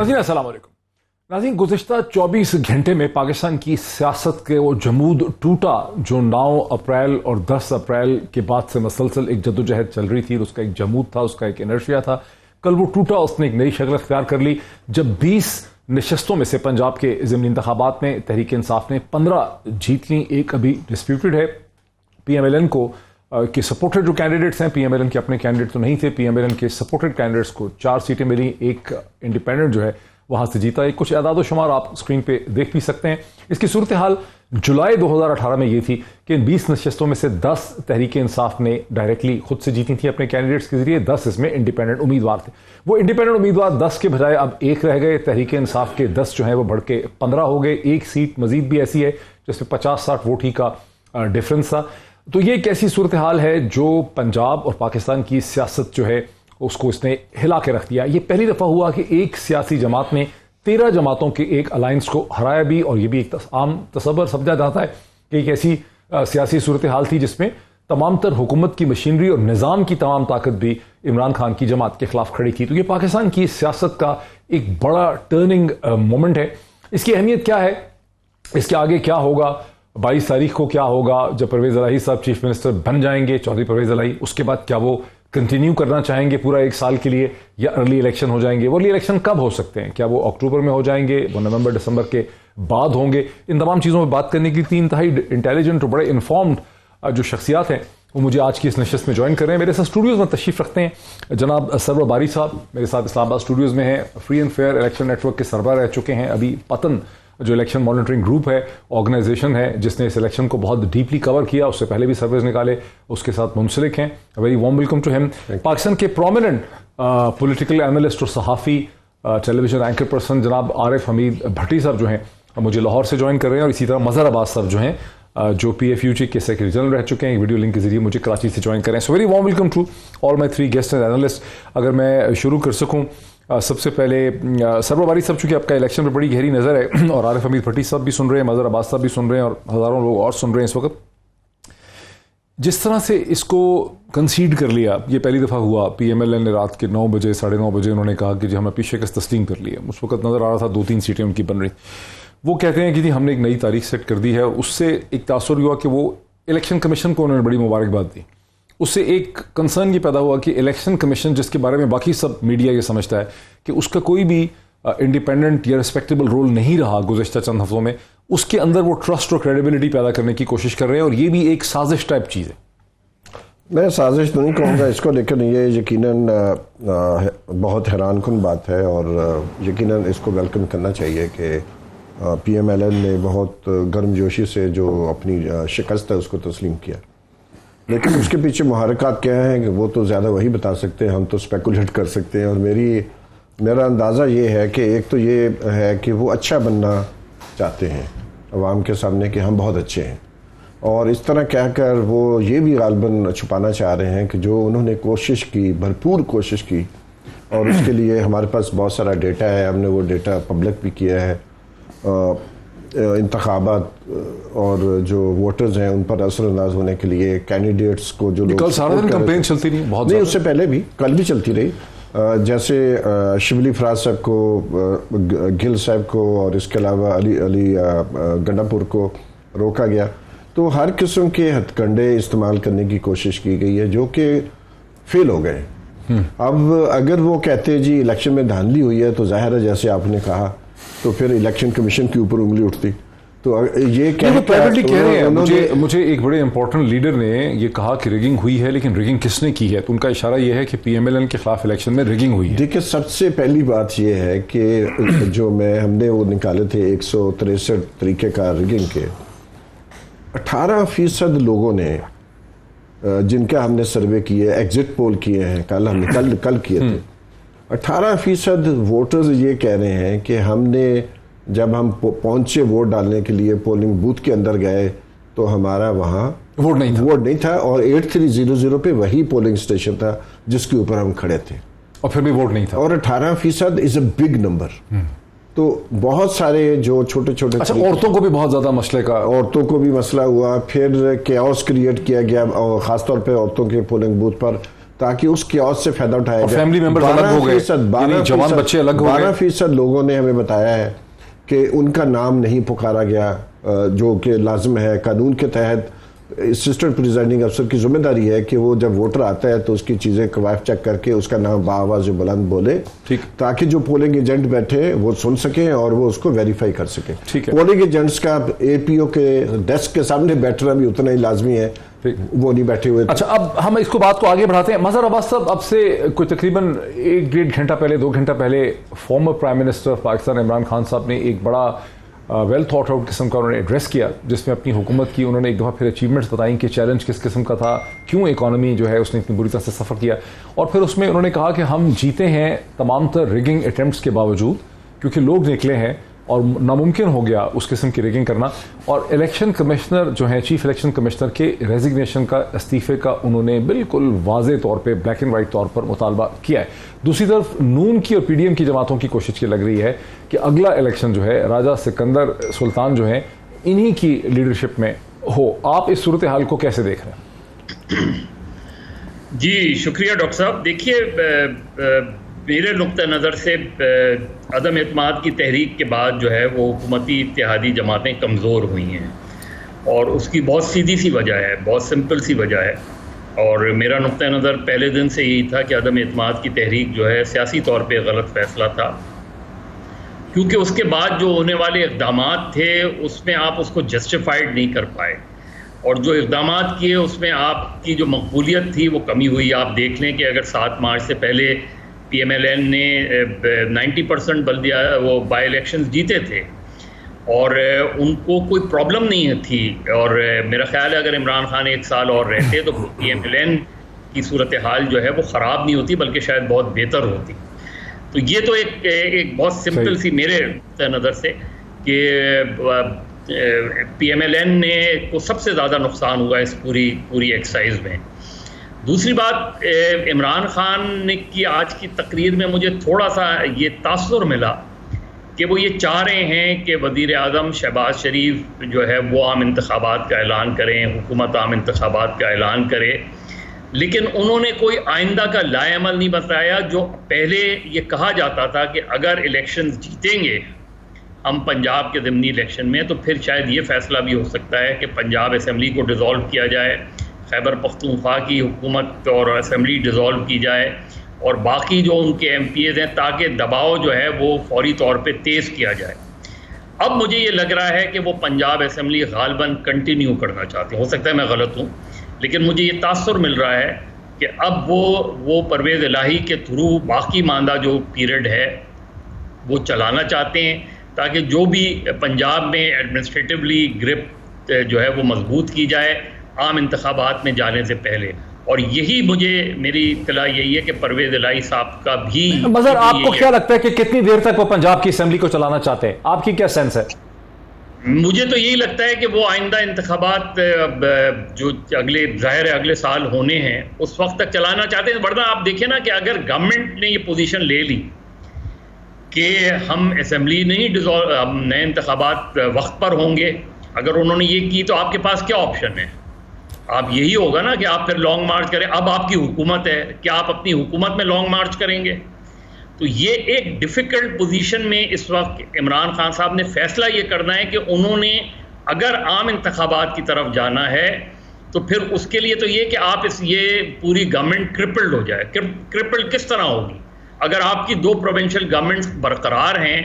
नाज़रीन अस्सलाम वालेकुम। नाज़रीन, गुज़िश्ता 24 घंटे में पाकिस्तान की सियासत के वो जमूद टूटा जो 9 अप्रैल और 10 अप्रैल के बाद से मसलसल एक जद्दोजहद चल रही थी। उसका एक जमूद था, उसका एक इनर्शिया था। कल वो टूटा, उसने एक नई शक्ल अख्तियार कर ली जब 20 नशस्तों में से पंजाब के ज़िमनी इंतखाबात में तहरीक इंसाफ ने 15 जीत ली, एक अभी डिस्प्यूटेड है। PMLN को के सपोर्टेड जो कैंडिडेट्स हैं, PMLN के अपने कैंडिडेट तो नहीं थे, PMLN के सपोर्टेड कैंडिडेट्स को 4 सीटें मिली, एक इंडिपेंडेंट जो है वहां से जीता। एक कुछ आदाद शुमार आप स्क्रीन पे देख भी सकते हैं। इसकी सूरत हाल जुलाई 2018 में ये थी कि इन 20 नशस्तों में से 10 तहरीक इंसाफ ने डायरेक्टली खुद से जीती थी अपने कैंडिडेट्स के जरिए, 10 इसमें इंडिपेंडेंट उम्मीदवार थे। वो इंडिपेंडेंट उम्मीदवार 10 के बजाय अब 1 रह गए। तहरीक इंसाफ के 10 जो है वो बढ़ के 15 हो गए। एक सीट मजीद भी ऐसी है जिसमें 50-60 वोट ही का डिफरेंस था। तो ये एक ऐसी सूरत हाल है जो पंजाब और पाकिस्तान की सियासत जो है उसको इसने हिला के रख दिया। ये पहली दफा हुआ कि एक सियासी जमात ने 13 जमातों के एक अलायंस को हराया भी, और ये भी एक आम तसव्वुर समझा जाता है कि एक ऐसी सियासी सूरत हाल थी जिसमें तमाम तर हुकूमत की मशीनरी और निज़ाम की तमाम ताकत भी इमरान खान की जमात के खिलाफ खड़ी थी। तो ये पाकिस्तान की सियासत का एक बड़ा टर्निंग मोमेंट है। इसकी अहमियत क्या है, इसके आगे क्या होगा, 22 तारीख को क्या होगा जब परवेज इलाही साहब चीफ मिनिस्टर बन जाएंगे, चौधरी परवेज इलाही, उसके बाद क्या वो कंटिन्यू करना चाहेंगे पूरा 1 साल के लिए या अर्ली इलेक्शन हो जाएंगे। वो अर्ली इलेक्शन कब हो सकते हैं, क्या वो अक्टूबर में हो जाएंगे, वो नवंबर दिसंबर के बाद होंगे। इन तमाम चीज़ों पर बात करने की 3 इंतहाई इंटेलिजेंट और बड़े इन्फॉर्म्ड जो शख्सियात हैं वो मुझे आज की इस नशस्त में ज्वाइन कर रहे हैं। मेरे साथ स्टूडियोज़ में तशरीफ रखते हैं जनाब सरवर बारी साहब, मेरे साथ इस्लामाबाद स्टूडियोज़ में हैं। Free and fair election network के सरबराह रह चुके हैं। अभी पतन जो इलेक्शन मॉनिटरिंग ग्रुप है, ऑर्गेनाइजेशन है जिसने इस इलेक्शन को बहुत डीपली कवर किया, उससे पहले भी सर्वेज निकाले, उसके साथ मुंसलिक हैं। Very warm welcome to him. Pakistan के प्रोमिनेंट पॉलिटिकल एनालिस्ट और सहाफ़ी, टेलीविजन एंकर पर्सन जनाब आरिफ हमीद भट्टी साहब जो हैं मुझे लाहौर से ज्वाइन कर रहे हैं, और इसी तरह मज़हर अब्बास साहब जो हैं जो PFUG के सेक्रेटरी जनरल रह चुके हैं, वीडियो लिंक के जरिए मुझे कराची से ज्वाइन कर रहे हैं। So very warm welcome to all my 3 guest and analyst. अगर मैं शुरू कर सकूँ सबसे पहले सरवर बारी साहब, चूंकि आपका इलेक्शन पर बड़ी गहरी नज़र है और आरिफ हमीद भट्टी साहब भी सुन रहे हैं, मज़हर अब्बास साहब भी सुन रहे हैं और हज़ारों लोग और सुन रहे हैं इस वक्त, जिस तरह से इसको कंसीड कर लिया, ये पहली दफ़ा हुआ। PMLN ने रात के 9 बजे 9:30 बजे उन्होंने कहा कि जी हमने अपनी शिकस्त तस्लीम कर ली है। उस वक्त नज़र आ रहा था 2-3 सीटें उनकी बन रही। वो कहते हैं कि जी हमने एक नई तारीख सेट कर दी है। उससे एक तासुर हुआ कि वो इलेक्शन कमीशन को उन्होंने बड़ी मुबारकबाद दी। उससे एक कंसर्न ये पैदा हुआ कि इलेक्शन कमीशन, जिसके बारे में बाकी सब मीडिया ये समझता है कि उसका कोई भी इंडिपेंडेंट या रिस्पेक्टेबल रोल नहीं रहा गुज़िश्ता चंद हफ्तों में, उसके अंदर वो ट्रस्ट और क्रेडिबिलिटी पैदा करने की कोशिश कर रहे हैं, और ये भी एक साजिश टाइप चीज़ है। मैं साजिश तो नहीं कहूँगा इसको, लेकिन ये यकीनन बहुत हैरानकुन बात है और यकीनन इसको वेलकम करना चाहिए कि PMLN ने बहुत गर्मजोशी से जो अपनी शिकस्त है उसको तस्लीम किया। लेकिन उसके पीछे मुहर्रिकात क्या हैं कि वो तो ज़्यादा वही बता सकते हैं, हम तो स्पेकुलेट कर सकते हैं। और मेरा अंदाज़ा ये है कि एक तो ये है कि वो अच्छा बनना चाहते हैं अवाम के सामने कि हम बहुत अच्छे हैं, और इस तरह कहकर वो ये भी गालबन छुपाना चाह रहे हैं कि जो उन्होंने कोशिश की, भरपूर कोशिश की, और उसके लिए हमारे पास बहुत सारा डेटा है, हमने वो डेटा पब्लिक भी किया है। इंतखाबात और जो वोटर्स हैं उन पर असरअंदाज होने के लिए कैंडिडेट्स को जो कल सारा दिन कैंपेन चलती रही, बहुत नहीं उससे पहले भी कल भी चलती रही। जैसे शिबली फराज साहब को, गिल साहब को, और इसके अलावा अली गंडापुर को रोका गया। तो हर किस्म के हथकंडे इस्तेमाल करने की कोशिश की गई है जो कि फेल हो गए। अब अगर वो कहते जी इलेक्शन में धांधली हुई है तो जाहिर है जैसे आपने कहा तो फिर इलेक्शन कमीशन के ऊपर उंगली उठती। तो ये प्राइवेटली कह रहे हैं। मुझे एक बड़े इंपॉर्टेंट लीडर ने ये कहा कि रिगिंग हुई है, लेकिन रिगिंग किसने की है? तो उनका इशारा ये है कि PMLN के खिलाफ इलेक्शन में रिगिंग हुई है। देखिए, सबसे पहली बात ये है कि जो हमने वो निकाले थे 163 तरीक़ेकार रिगिंग के, 18% लोगों ने जिनका हमने सर्वे किए, एग्जिट पोल किए हैं, हमने कल किए थे, 18% वोटर्स ये कह रहे हैं कि हमने जब हम पहुंचे वोट डालने के लिए, पोलिंग बूथ के अंदर गए तो हमारा वहाँ वोट नहीं था और 8300 पे वही पोलिंग स्टेशन था जिसके ऊपर हम खड़े थे, और फिर भी वोट नहीं था। और 18% इज अ बिग नंबर। तो बहुत सारे जो छोटे छोटे, अच्छा, औरतों को भी बहुत ज्यादा मसले का, औरतों को भी मसला हुआ, फिर कैओस क्रिएट किया गया, और ख़ासतौर पे औरतों के पोलिंग बूथ पर ताकि उस क्योस से फायदा उठाया जाए। फैमिली मेंबर्स अलग हो गए, यानी जवान बच्चे अलग हो गए। 12% लोगों ने हमें बताया है कि उनका नाम नहीं पुकारा गया, जो कि लाजिम है कानून के तहत। असिस्टेंट प्रिजाइडिंग अफसर की जिम्मेदारी है कि वो जब वोटर आता है तो उसकी चीज़ें कवायद चेक करके उसका नाम बाआवाज़ बुलंद बोले, ठीक, ताकि जो पोलिंग एजेंट बैठे वो सुन सकें और वो उसको वेरीफाई कर सकें। ठीक है। पोलिंग एजेंट्स का APO के डेस्क के सामने बैठना भी उतना ही लाजमी है, वो नहीं बैठे हुए। अच्छा, अब हम इसको बात को आगे बढ़ाते हैं। मजहर अब्बास साहब, अब से कोई तकरीबन 1-1.5 घंटा पहले, 2 घंटा पहले former prime minister of Pakistan Imran Khan साहब ने एक बड़ा वेल थॉट आउट किस्म का उन्होंने एड्रेस किया, जिसमें अपनी हुकूमत की उन्होंने एक दफ़ा फिर अचीवमेंट्स बताई कि चैलेंज किस किस्म का था, क्यों इकॉनमी जो है उसने इतनी बुरी तरह से सफ़र किया। और फिर उसमें उन्होंने कहा कि हम जीते हैं तमाम तर रिगिंग अटैम्प्ट्स के बावजूद, क्योंकि लोग निकले हैं और नामुमकिन हो गया उस किस्म की रिगिंग करना। और इलेक्शन कमिश्नर जो है, चीफ इलेक्शन कमिश्नर के रेजिग्नेशन का, इस्तीफे का उन्होंने बिल्कुल वाज़े तौर पे, ब्लैक एंड वाइट तौर पर मुतालबा किया है। दूसरी तरफ नून की और PDM की जमातों की कोशिश ये लग रही है कि अगला इलेक्शन जो है राजा सिकंदर सुल्तान जो है इन्हीं की लीडरशिप में हो। आप इस सूरत हाल को कैसे देख रहे हैं? जी शुक्रिया डॉक्टर साहब। देखिए, मेरे नुक्ता नज़र से अदम एतमाद की तहरीक के बाद जो है वो हुकूमती इत्तेहादी जमातें कमज़ोर हुई हैं, और उसकी बहुत सीधी सी वजह है, बहुत सिंपल सी वजह है। और मेरा नुक्ता नज़र पहले दिन से यही था कि अदम एतमाद की तहरीक जो है सियासी तौर पे गलत फ़ैसला था, क्योंकि उसके बाद जो होने वाले इक़दामात थे उसमें आप उसको जस्टिफाइड नहीं कर पाए, और जो इक़दामात किए उसमें आपकी जो मकबूलियत थी वो कमी हुई। आप देख लें कि अगर 7 मार्च से पहले PMLN ने 90% बल्दिया वो बाई इलेक्शंस जीते थे और उनको कोई प्रॉब्लम नहीं थी, और मेरा ख्याल है अगर इमरान खान 1 साल और रहते तो PMLN की सूरत हाल जो है वो ख़राब नहीं होती, बल्कि शायद बहुत बेहतर होती। तो ये तो एक बहुत सिंपल सी मेरे नज़र से कि PMLN ने को सबसे ज़्यादा नुकसान हुआ इस पूरी एक्सरसाइज में। दूसरी बात, इमरान खान ने की आज की तकरीर में मुझे थोड़ा सा ये तासुर मिला कि वो ये चाह रहे हैं कि वज़ीर आज़म शहबाज शरीफ जो है वो आम इंतखाबात का ऐलान करें, हुकूमत आम इंतखाबात का ऐलान करे, लेकिन उन्होंने कोई आइंदा का लाएअमल नहीं बताया। जो पहले ये कहा जाता था कि अगर इलेक्शंस जीतेंगे हम पंजाब के ज़िमनी इलेक्शन में, तो फिर शायद ये फ़ैसला भी हो सकता है कि पंजाब असम्बली को डिज़ोल्व किया जाए, खैबर पख्तूनख्वा की हुकूमत और असम्बली डिज़ोल्व की जाए, और बाकी जो उनके MPs हैं, ताकि दबाव जो है वो फौरी तौर पे तेज़ किया जाए। अब मुझे ये लग रहा है कि वो पंजाब असम्बली गालिबन कंटिन्यू करना चाहते हैं। हो सकता है मैं गलत हूँ, लेकिन मुझे ये तासुर मिल रहा है कि अब वो परवेज़ इलाही के थ्रू बाकी मांदा जो पीरियड है वो चलाना चाहते हैं, ताकि जो भी पंजाब में एडमिनिस्ट्रेटिवली ग्रिप जो है वो मजबूत की जाए आम इंतखाबात में जाने से पहले। और यही मेरी इत्तला यही है कि परवेज़ इलाही साहब का भी। मज़हर, आपको क्या लगता है कि कितनी देर तक वो पंजाब की असेंबली को चलाना चाहते हैं? आपकी क्या सेंस है? मुझे तो यही लगता है कि वो आइंदा इंतखाबात जो ज़ाहिर है अगले साल होने हैं उस वक्त तक चलाना चाहते हैं। वरना आप देखें ना कि अगर गवर्नमेंट ने ये पोजीशन ले ली कि हम असेंबली नहीं डिज़ोल्व, हम नए इंतखाबात वक्त पर होंगे, अगर उन्होंने ये की तो आपके पास क्या ऑप्शन है? आप यही होगा ना कि आप फिर लॉन्ग मार्च करें। अब आपकी हुकूमत है, क्या आप अपनी हुकूमत में लॉन्ग मार्च करेंगे? तो ये एक डिफ़िकल्ट पोजीशन में इस वक्त इमरान खान साहब ने फैसला ये करना है कि उन्होंने अगर आम इंतखाबात की तरफ जाना है तो फिर उसके लिए तो ये कि आप ये पूरी गवर्नमेंट क्रिपल्ड हो जाए। क्रिपल्ड किस तरह होगी? अगर आपकी 2 प्रोविंशियल गवर्नमेंट्स बरकरार हैं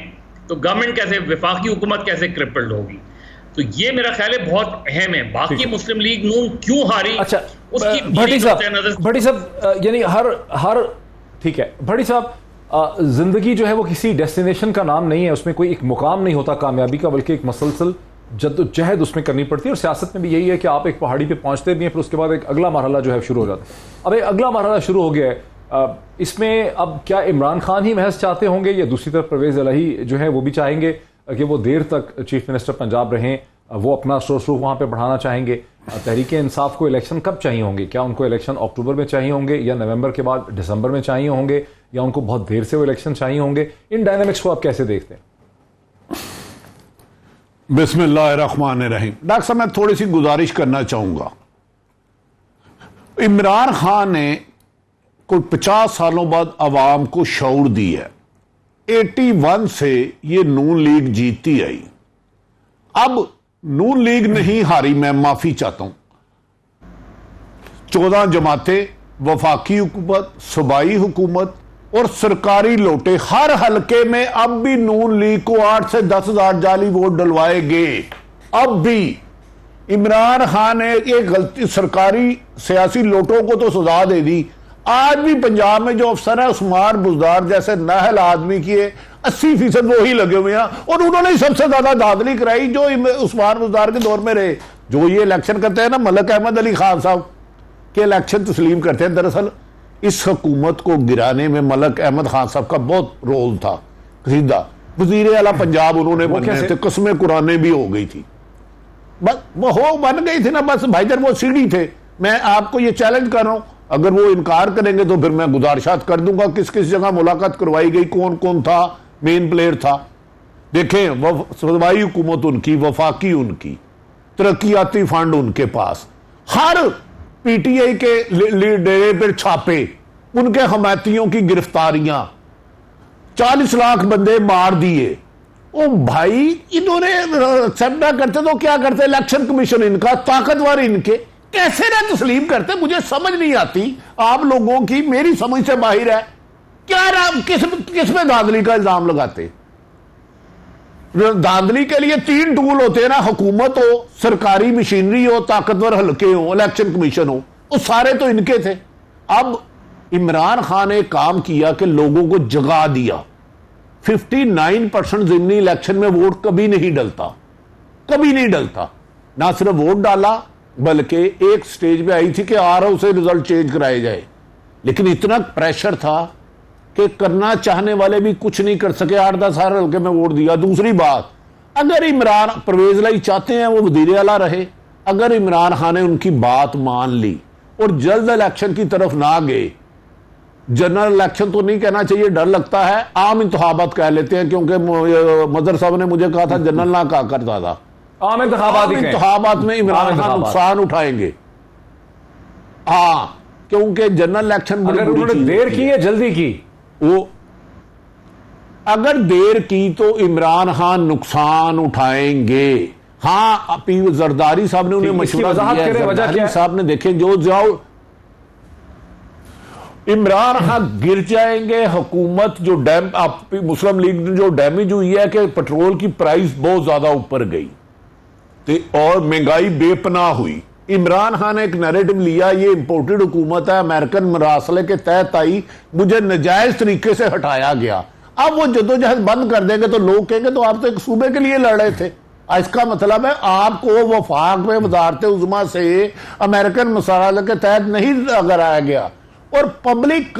तो गवर्नमेंट कैसे, वफाकी हुकूमत कैसे क्रिपल्ड होगी? तो ये मेरा ख्याल है बहुत अहम है। बाकी मुस्लिम लीग नून क्यों हारी, अच्छा, उसकी भट्टी साहब यानी हर ठीक है भट्टी साहब, जिंदगी जो है वो किसी डेस्टिनेशन का नाम नहीं है, उसमें कोई एक मुकाम नहीं होता कामयाबी का, बल्कि एक मसलसल जद्दोजहद उसमें करनी पड़ती है। और सियासत में भी यही है कि आप एक पहाड़ी पे पहुंचते भी हैं, फिर उसके बाद एक अगला मरहला जो है शुरू हो जाता है। अब एक अगला मरहला शुरू हो गया है, इसमें अब क्या इमरान खान ही महज चाहते होंगे या दूसरी तरफ परवेज़ इलाही जो है वो भी चाहेंगे कि वो देर तक चीफ मिनिस्टर पंजाब रहें, वो अपना सोर्स वहाँ पे बढ़ाना चाहेंगे? तहरीक इंसाफ को इलेक्शन कब चाहिए होंगे? क्या उनको इलेक्शन अक्टूबर में चाहिए होंगे, या नवंबर के बाद दिसंबर में चाहिए होंगे, या उनको बहुत देर से वो इलेक्शन चाहिए होंगे? इन डायनामिक्स को आप कैसे देखते हैं? बिस्मिल्लाहिर्रहमानिर्रहीम। डॉक्टर साहब, मैं थोड़ी सी गुजारिश करना चाहूंगा। इमरान खान ने कोई 50 सालों बाद आवाम को शऊर दी है। 81 से ये नून लीग जीतती आई। अब नून लीग नहीं हारी, मैं माफी चाहता हूं। 14 जमातें, वफाकी हुकूमत, सूबाई हुकूमत और सरकारी लोटे, हर हलके में अब भी नून लीग को 8 से 10 हजार जाली वोट डलवाए गए। अब भी इमरान खान ने एक गलती, सरकारी सियासी लोटों को तो सजा दे दी। आज भी पंजाब में जो अफसर है उस्मान बुजदार जैसे नाहल आदमी की 80% वो ही लगे हुए हैं, और उन्होंने ही सबसे ज्यादा धांधली कराई जो उस्मान बुजदार के दौर में रहे। जो ये इलेक्शन करते हैं ना, मलक अहमद अली खान साहब के इलेक्शन तस्लीम करते हैं। दरअसल इस हुकूमत को गिराने में मलक अहमद खान साहब का बहुत रोल था। सीधा वजीर आला पंजाब उन्होंने बनने थे, कस्में कुराने भी हो गई थी, बस वो हो बन गई थी ना, बस भाईजान वो सीढ़ी थे। मैं आपको ये चैलेंज कर रहा हूं, अगर वो इनकार करेंगे तो फिर मैं गुजारिशात कर दूंगा किस किस जगह मुलाकात करवाई गई, कौन कौन था, मेन प्लेयर था। देखें, सूबाई हुकूमत उनकी, वफाकी उनकी, तरक्याती फंड उनके पास, हर पीटीआई के डेरे पर छापे, उनके हमायतियों की गिरफ्तारियां, 40 लाख बंदे मार दिए। ओ भाई, इन्होंने एक्सेप्ट ना करते तो क्या करते? इलेक्शन कमीशन इनका, ताकतवर इनके, कैसे ना तस्लीम करते? मुझे समझ नहीं आती आप लोगों की, मेरी समझ से बाहर है। क्या किस में धांधली का इल्जाम लगाते? धांधली के लिए 3 टूल होते हैं ना, हुकूमत हो, सरकारी मशीनरी हो, ताकतवर हल्के हो, इलेक्शन कमीशन हो, वो सारे तो इनके थे। अब इमरान खान ने काम किया कि लोगों को जगा दिया। 59% ज़िमनी इलेक्शन में वोट कभी नहीं डलता, कभी नहीं डलता। ना सिर्फ वोट डाला बल्कि एक स्टेज पे आई थी कि आरओ से रिजल्ट चेंज कराए जाए, लेकिन इतना प्रेशर था कि करना चाहने वाले भी कुछ नहीं कर सके। 8-10 हल्के में वोट दिया। दूसरी बात, अगर इमरान परवेज लाई चाहते हैं वो वजीर आला रहे, अगर इमरान खान ने उनकी बात मान ली और जल्द इलेक्शन की तरफ ना गए, जनरल इलेक्शन तो नहीं कहना चाहिए, डर लगता है, आम इंतखाबात कह लेते हैं, क्योंकि मदर साहब ने मुझे कहा था जनरल ना कहा करता था। आम इंतखाबात में इमरान खान नुकसान उठाएंगे। हाँ, क्योंकि जनरल इलेक्शन अगर उन्होंने देर की है जल्दी की, वो अगर देर की तो इमरान खान नुकसान उठाएंगे। हाँ, जरदारी साहब ने उन्हें मशवरा दिया। जरदारी साहब ने देखे जो जाओ इमरान खान गिर जाएंगे। हुकूमत जो मुस्लिम लीग ने जो डैमेज हुई है कि पेट्रोल की प्राइस बहुत ज्यादा ऊपर गई और महंगाई बेपनाह हुई। इमरान खान ने एक नैरेटिव लिया, ये इंपोर्टेड हुकूमत है, अमेरिकन मरासले के तहत आई, मुझे नजायज तरीके से हटाया गया। अब वो जदोजहद बंद कर देंगे तो लोग कहेंगे तो आप तो एक सूबे के लिए लड़ रहे थे। इसका मतलब है आपको वफाक में वजारत उज़्मा से अमेरिकन मसाले के तहत नहीं अगर आया गया, और पब्लिक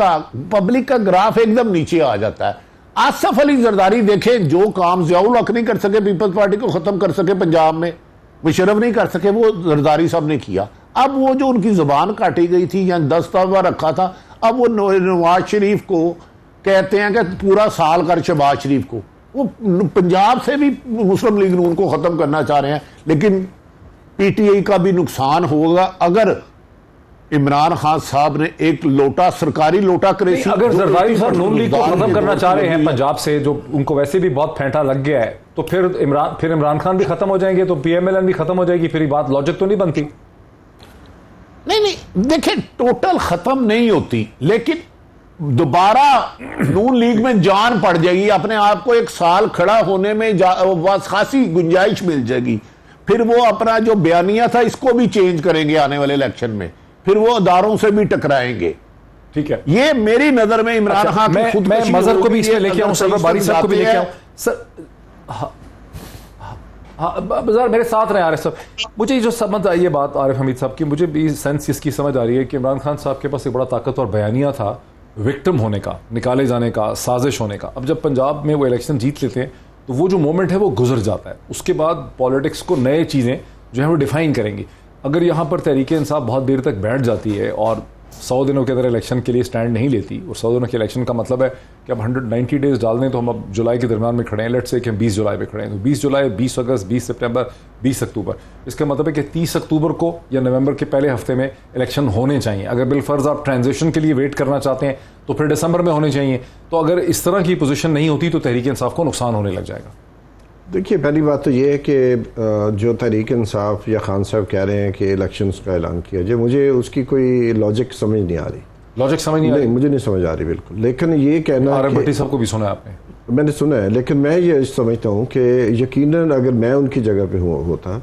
का ग्राफ एकदम नीचे आ जाता है। आसफ अली जरदारी देखें, जो काम ज़ियाउल हक नहीं कर सके, पीपल्स पार्टी को खत्म कर सके पंजाब में, मुशर्रफ नहीं कर सके, वो जरदारी साहब ने किया। अब वो जो उनकी जुबान काटी गई थी या 10 दफा रखा था, अब वो नवाज शरीफ को कहते हैं कि पूरा साल कर शहबाज शरीफ को। वो पंजाब से भी मुस्लिम लीग नून को खत्म करना चाह रहे हैं, लेकिन पीटीआई का भी नुकसान होगा अगर इमरान खान साहब ने एक लोटा, सरकारी लोटा करेसी। अगर जरदारी साहब नून लीग को खत्म करना चाह रहे हैं पंजाब से, जो उनको वैसे भी बहुत फेंटा लग गया है, तो फिर इमरान खान भी खत्म हो जाएंगे, तो पीएमएलएन भी खत्म हो जाएगी। फिर बात लॉजिक तो नहीं बनती। नहीं, देखिए, टोटल खत्म नहीं होती, लेकिन दोबारा नून लीग में जान पड़ जाएगी। अपने आप को एक साल खड़ा होने में खासी गुंजाइश मिल जाएगी। फिर वो अपना जो बयानिया था इसको भी चेंज करेंगे आने वाले इलेक्शन में, फिर वो अदारों से भी टकराएंगे। ठीक है, ये मेरी नजर में इमरान खान मैं मजहब को भी इसमें लेके आऊं, सर बारी साहब को भी लेके आऊं। सर बाजार मेरे साथ रहे आरिफ साहब। मुझे जो समझ आई है बात आरिफ हमीद साहब की, मुझे भी सेंस इसकी समझ आ रही है कि इमरान खान साहब के पास एक बड़ा ताकतवर बयानिया था विक्टिम होने का, निकाले जाने का, साजिश होने का। अब जब पंजाब में वो इलेक्शन जीत लेते हैं तो वो जो मोमेंट है वो गुजर जाता है। उसके बाद पॉलिटिक्स को नए चीज़ें जो है वो डिफाइन करेंगी। अगर यहाँ पर तहरीक इंसाफ बहुत देर तक बैठ जाती है और 100 दिनों के अंदर इलेक्शन के लिए स्टैंड नहीं लेती, और 100 दिनों के इलेक्शन का मतलब है कि अब 190 डेज डाल दें तो हम अब जुलाई के दरमियान में खड़े हैं, लेट्स से कि हम 20 जुलाई पे खड़े हैं, तो 20 जुलाई, 20 अगस्त, 20 सितंबर, 20 अक्टूबर, इसका मतलब है कि 30 अक्टूबर को या नवंबर के पहले हफ्ते में इलेक्शन होने चाहिए। अगर बिलफर्ज आप ट्रांजिशन के लिए वेट करना चाहते हैं तो फिर दिसंबर में होने चाहिए। तो अगर इस तरह की पोजीशन नहीं होती तो तहरीक इंसाफ को नुकसान होने लग जाएगा। देखिए, पहली बात तो ये है कि जो तहरीक इंसाफ या खान साहब कह रहे हैं कि इलेक्शंस का ऐलान किया जाए, मुझे उसकी कोई लॉजिक समझ नहीं आ रही। लॉजिक समझ नहीं आ रही? मुझे नहीं समझ आ रही बिल्कुल। लेकिन ये कहना आरएफ भट्टी साहब को भी सुना है आपने? मैंने सुना है, लेकिन मैं ये समझता हूँ कि यकीनन अगर मैं उनकी जगह पे होता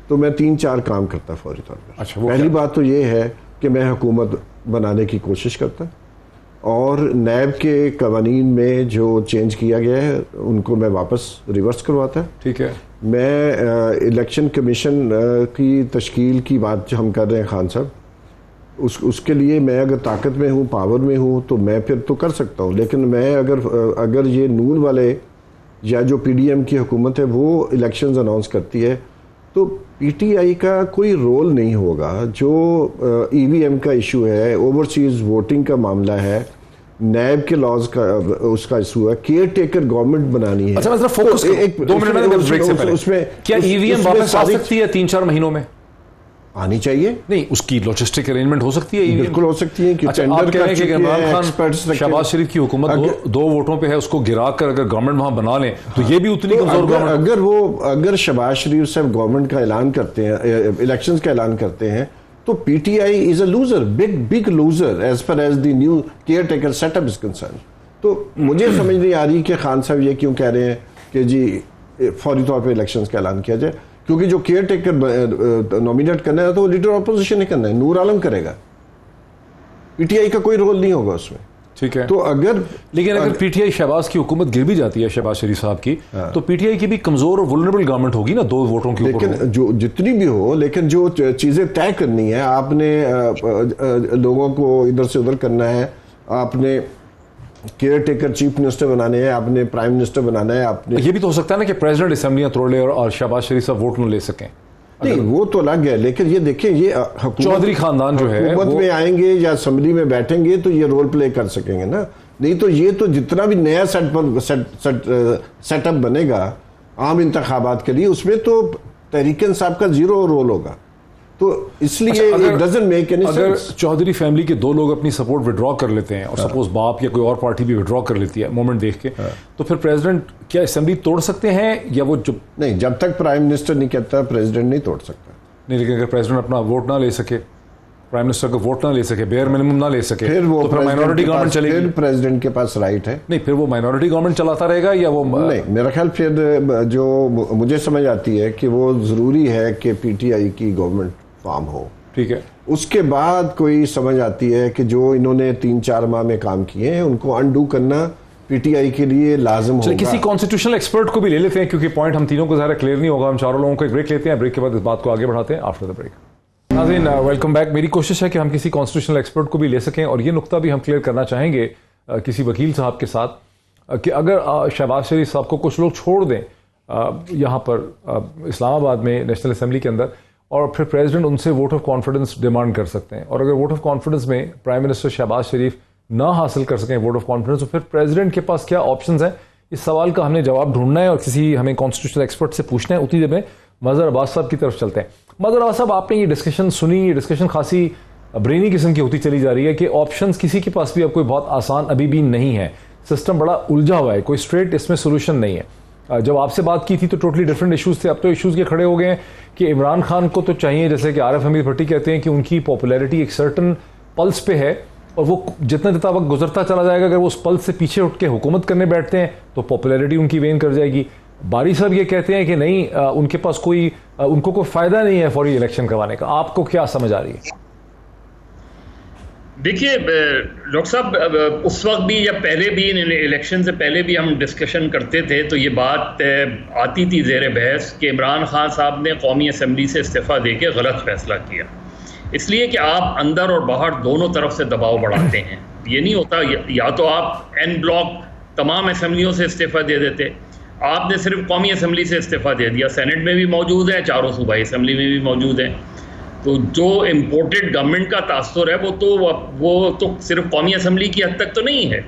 तो मैं 3-4 काम करता फौरी तौर पर। अच्छा, पहली बात तो ये है कि मैं हुकूमत बनाने की कोशिश करता, और नैब के कवानीन में जो चेंज किया गया है उनको मैं वापस रिवर्स करवाता। ठीक है। मैं इलेक्शन कमीशन की तश्कील की बात जो हम कर रहे हैं खान साहब, उसके लिए मैं अगर ताकत में हूँ, पावर में हूँ, तो मैं फिर तो कर सकता हूँ। लेकिन मैं अगर ये नून वाले या जो पीडीएम की हुकूमत है वो इलेक्शंस अनाउंस करती है तो पीटीआई का कोई रोल नहीं होगा। जो ईवीएम का इशू है, ओवरसीज वोटिंग का मामला है, नैब के लॉज का उसका इशू है, केयर टेकर गवर्नमेंट बनानी है। अच्छा, मैं फोकस 2 मिनट में ब्रेक से पहले उसमें क्या ईवीएम वापस आ सकती है 3-4 महीनों में? आनी चाहिए। नहीं, उसकी लॉजिस्टिक अरेंजमेंट हो सकती है? बिल्कुल हो सकती है कि अच्छा, आप कह रहे हैं कि इमरान खान शहबाज शरीफ की हुकूमत 2 वोटों पे है, उसको गिरा कर अगर गवर्नमेंट वहां बना लें तो ये भी उतनी कमजोर गवर्नमेंट। अगर शहबाज शरीफ साहब गवर्नमेंट का ऐलान करते हैं, इलेक्शंस का ऐलान करते हैं, तो PTI is a loser, big loser as per as the new caretaker setup is concern. तो मुझे समझ नहीं आ रही कि खान साहब ये क्यों कह रहे हैं कि जी फौरी तौर पर इलेक्शंस का ऐलान किया जाए, क्योंकि जो केयर टेकर नॉमिनेट करना है तो वो लीडर ऑपोजिशन ही करना है, नूर आलम करेगा, पीटीआई का कोई रोल नहीं होगा उसमें। ठीक है। तो अगर पीटीआई शहबाज की हुकूमत गिर भी जाती है, शहबाज शरीफ साहब की, तो पीटीआई की भी कमजोर और वुलनरेबल गवर्नमेंट होगी ना 2 वोटों के ऊपर। लेकिन जो जितनी भी हो, लेकिन जो चीजें तय करनी है, आपने लोगों को इधर से उधर करना है, आपने केयर टेकर चीफ मिनिस्टर बनाने हैं, आपने प्राइम मिनिस्टर बनाना है, आपने ये भी तो हो सकता है ना कि प्रेसिडेंट असेंबलियां तोड़ ले और शहबाज शरीफ साहब वोट न ले सकें। नहीं, वो तो अलग है, लेकिन ये देखें, ये चौधरी खानदान जो है हुकूमत में आएंगे या असेंबली में बैठेंगे तो ये रोल प्ले कर सकेंगे ना। नहीं तो ये तो जितना भी नया सेटअप बनेगा आम इंतखाबात के लिए, उसमें तो तहरीक इंसाफ का 0 रोल होगा। तो इसलिए it doesn't make any sense. अगर चौधरी फैमिली के 2 लोग अपनी सपोर्ट विड्रॉ कर लेते हैं और सपोज बाप या कोई और पार्टी भी विड्रॉ कर लेती है मोमेंट देख के, तो फिर प्रेसिडेंट क्या असेंबली तोड़ सकते हैं या वो जो नहीं, जब तक प्राइम मिनिस्टर नहीं कहता प्रेसिडेंट नहीं तोड़ सकता। नहीं, लेकिन अगर प्रेसिडेंट अपना वोट ना ले सके, प्राइम मिनिस्टर का वोट ना ले सके, बेयर मिनिमम ना ले सके, फिर वो तो माइनॉरिटी गवर्नमेंट चलेगी। फिर प्रेसिडेंट के पास राइट है। नहीं, फिर वो माइनॉरिटी गवर्नमेंट चलाता रहेगा या वो नहीं, मेरा ख्याल फिर जो मुझे समझ आती है कि वो जरूरी है कि पीटीआई की गवर्नमेंट फॉर्म हो। ठीक है। उसके बाद कोई समझ आती है कि जो इन्होंने 3-4 माह में काम किए हैं उनको अनडू करना पीटीआई के लिए लाजिम होगा। किसी कॉन्स्टिट्यूशनल एक्सपर्ट को भी ले लेते हैं, क्योंकि पॉइंट हम तीनों को ज़्यादा क्लियर नहीं होगा। हम चारों लोगों को एक ब्रेक लेते हैं, ब्रेक के बाद इस बात को आगे बढ़ाते हैं आफ्टर द ब्रेक। नाज़रीन, वेलकम बैक। मेरी कोशिश है कि हम किसी कॉन्स्टिट्यूशनल एक्सपर्ट को भी ले सकें, और ये नुकता भी हम क्लियर करना चाहेंगे किसी वकील साहब के साथ कि अगर शहबाज शरीफ साहब को कुछ लोग छोड़ दें यहाँ पर इस्लामाबाद में नेशनल असेंबली के अंदर, और फिर प्रेसिडेंट उनसे वोट ऑफ कॉन्फिडेंस डिमांड कर सकते हैं, और अगर वोट ऑफ कॉन्फिडेंस में प्राइम मिनिस्टर शहबाज शरीफ ना हासिल कर सकें वोट ऑफ कॉन्फिडेंस, तो फिर प्रेसिडेंट के पास क्या ऑप्शंस हैं? इस सवाल का हमने जवाब ढूंढना है और किसी हमें कॉन्स्टिट्यूशनल एक्सपर्ट से पूछना है। उतनी देर में मजहर अब्बास साहब की तरफ चलते हैं। मजहर अब्बास साहब, आपने ये डिस्कशन सुनी, ये डिस्कशन खासी ब्रेनी किस्म की होती चली जा रही है कि ऑप्शंस किसी के पास भी अब कोई बहुत आसान अभी भी नहीं है, सिस्टम बड़ा उलझा हुआ है, कोई स्ट्रेट इसमें सोल्यूशन नहीं है। जब आपसे बात की थी तो टोटली डिफरेंट इश्यूज थे, अब तो इश्यूज ये खड़े हो गए हैं कि इमरान खान को तो चाहिए, जैसे कि आरिफ हमीद भट्टी कहते हैं कि उनकी पॉपुलैरिटी एक सर्टन पल्स पे है, और वो जितना वक्त गुजरता चला जाएगा, अगर वो उस पल्स से पीछे उठ के हुकूमत करने बैठते हैं तो पॉपुलैरिटी उनकी वेन कर जाएगी। बारी साहब ये कहते हैं कि नहीं, उनके पास उनको कोई फायदा नहीं है फौरी इलेक्शन करवाने का। आपको क्या समझ आ रही है? देखिए डॉक्टर साहब, उस वक्त भी या पहले भी इलेक्शन से पहले भी हम डिस्कशन करते थे तो ये बात आती थी ज़ेर बहस कि इमरान खान साहब ने कौमी असम्बली से इस्तीफ़ा दे के गलत फैसला किया, इसलिए कि आप अंदर और बाहर दोनों तरफ से दबाव बढ़ाते हैं। ये नहीं होता, या तो आप एन ब्लॉक तमाम असम्बलियों से इस्तीफ़ा दे देते, आपने सिर्फ कौमी असम्बली से इस्तीफ़ा दे दिया, सेनेट में भी मौजूद है, चारों सूबाई असम्बली में भी मौजूद है, तो जो इम्पोर्टेड गवर्नमेंट का तासुर है वो तो सिर्फ कौमी असम्बली की हद तक तो नहीं है।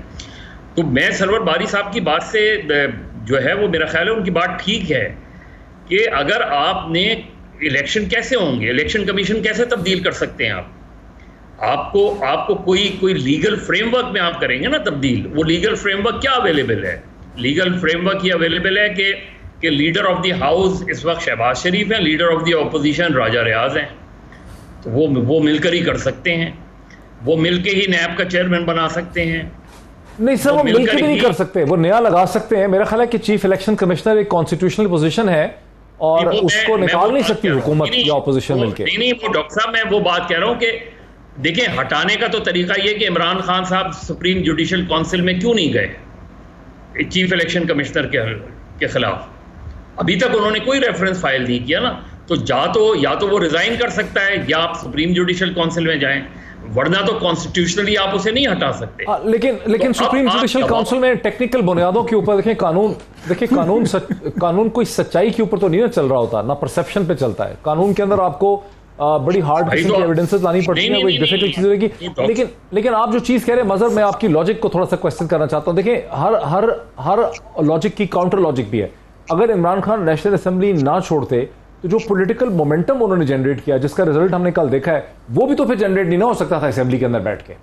तो मैं सरवर बारी साहब की बात से जो है वो मेरा ख्याल है उनकी बात ठीक है कि अगर आपने इलेक्शन कैसे होंगे, इलेक्शन कमीशन कैसे तब्दील कर सकते हैं आपको कोई लीगल फ्रेमवर्क में आप करेंगे ना तब्दील। वो लीगल फ्रेमवर्क क्या अवेलेबल है? लीगल फ्रेमवर्क ये अवेलेबल है कि लीडर ऑफ द हाउस इस वक्त शहबाज शरीफ हैं, लीडर ऑफ द ऑपोजिशन राजा रियाज हैं। तो वो मिलकर ही कर सकते हैं, वो मिलकर ही नैब का चेयरमैन बना सकते हैं। नहीं सर, वो मिलकर भी नहीं कर सकते, वो नया लगा सकते हैं। मेरा ख्याल है कि चीफ इलेक्शन कमिश्नर एक कॉन्स्टिट्यूशनल पोजीशन है और उसको निकाल नहीं सकती हुकूमत या ऑपोजिशन मिलकर। नहीं, वो डॉक्टर साहब मैं वो बात कह रहा हूं कि देखिए, हटाने का तो तरीका ये कि इमरान खान साहब सुप्रीम जुडिशल काउंसिल में क्यों नहीं गए चीफ इलेक्शन कमिश्नर के खिलाफ? अभी तक उन्होंने कोई रेफरेंस फाइल नहीं किया ना। तो या तो वो रिजाइन कर सकता है या आप सुप्रीम जुडिशल काउंसिल में जाएं, वरना तो कॉन्स्टिट्यूशनली आप उसे नहीं हटा सकते। लेकिन तो सुप्रीम जुडिशल काउंसिल में टेक्निकल बुनियादों के ऊपर देखें, कानून कोई सच्चाई के ऊपर तो नहीं ना चल रहा होता, ना परसेप्शन पे चलता है। कानून के अंदर आपको बड़ी हार्ड किस्म की एविडेंसेस लानी पड़ती है, वो एक डिफिकल्ट चीज होगी। लेकिन आप जो चीज कह रहे हैं मजहर, मैं आपकी लॉजिक को थोड़ा सा क्वेश्चन करना चाहता हूं। देखिए, हर लॉजिक की काउंटर लॉजिक भी है। अगर इमरान खान नेशनल असेंबली ना छोड़ते तो जो पॉलिटिकल मोमेंटम उन्होंने जनरेट किया, जिसका रिजल्ट हमने कल देखा है, वो भी तो फिर जनरेट नहीं ना हो सकता था असेंबली के अंदर बैठ के।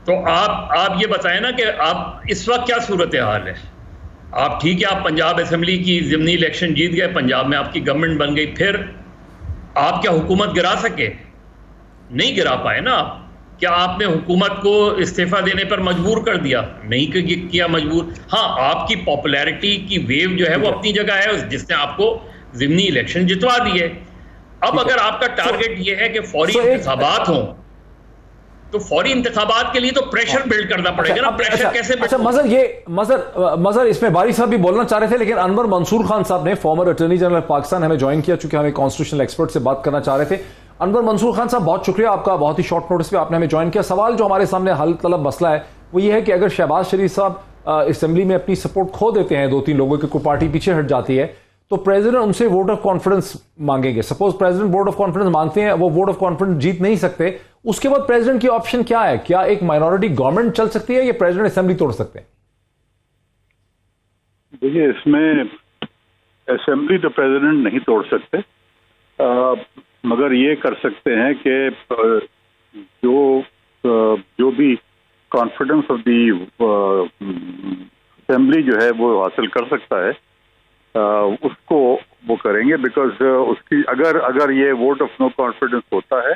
तो आप ये बताएं ना कि आप इस वक्त क्या सूरत हाल है। आप ठीक है, आप पंजाब असेंबली की ज़िमनी इलेक्शन जीत गए, पंजाब में आपकी गवर्नमेंट बन गई, फिर आप क्या हुकूमत गिरा सके? नहीं गिरा पाए ना आप। क्या आपने हुकूमत को इस्तीफा देने पर मजबूर कर दिया? नहीं किया मजबूर। हाँ, आपकी पॉपुलैरिटी की वेव जो है वो अपनी जगह है, जिसने आपको ज़िमनी इलेक्शन जितवा दिए। अब अगर आपका टारगेट ये है कि फौरी इंतखाबात हों, तो फौरी इंतखाबात के लिए तो प्रेशर बिल्ड करना पड़ेगा ना। प्रेशर कैसे? अच्छा मजहर इसमें बारी साहब भी बोलना चाह रहे थे, लेकिन अनवर मंसूर खान साहब ने, फॉर्मर अटॉर्नी जनरल पाकिस्तान, हमें ज्वाइन किया चूंकि हमें कॉन्स्टिट्यूशनल एक्सपर्ट से बात करना चाह रहे थे। अनवर मंसूर खान साहब, बहुत शुक्रिया आपका, बहुत ही शॉर्ट नोटिस पे आपने हमें ज्वाइन किया। सवाल जो हमारे सामने हल तलब मसला है वो ये है कि अगर शहबाज शरीफ साहब असेंबली में अपनी सपोर्ट खो देते हैं, 2-3 लोगों की कोई पार्टी पीछे हट जाती है, तो प्रेसिडेंट उनसे वोट ऑफ कॉन्फिडेंस मांगेंगे। Suppose president vote of confidence मांगते हैं, वो वोट ऑफ कॉन्फिडेंस जीत नहीं सकते, उसके बाद प्रेसिडेंट की ऑप्शन क्या है? क्या एक माइनॉरिटी गवर्नमेंट चल सकती है या प्रेसिडेंट असेंबली तोड़ सकते हैं? देखिए, इसमें असेंबली तो प्रेसिडेंट नहीं तोड़ सकते, मगर ये कर सकते हैं कि जो भी कॉन्फिडेंस ऑफ दी असेंबली जो है वो हासिल कर सकता है, उसको वो करेंगे। बिकॉज उसकी अगर ये वोट ऑफ नो कॉन्फिडेंस होता है,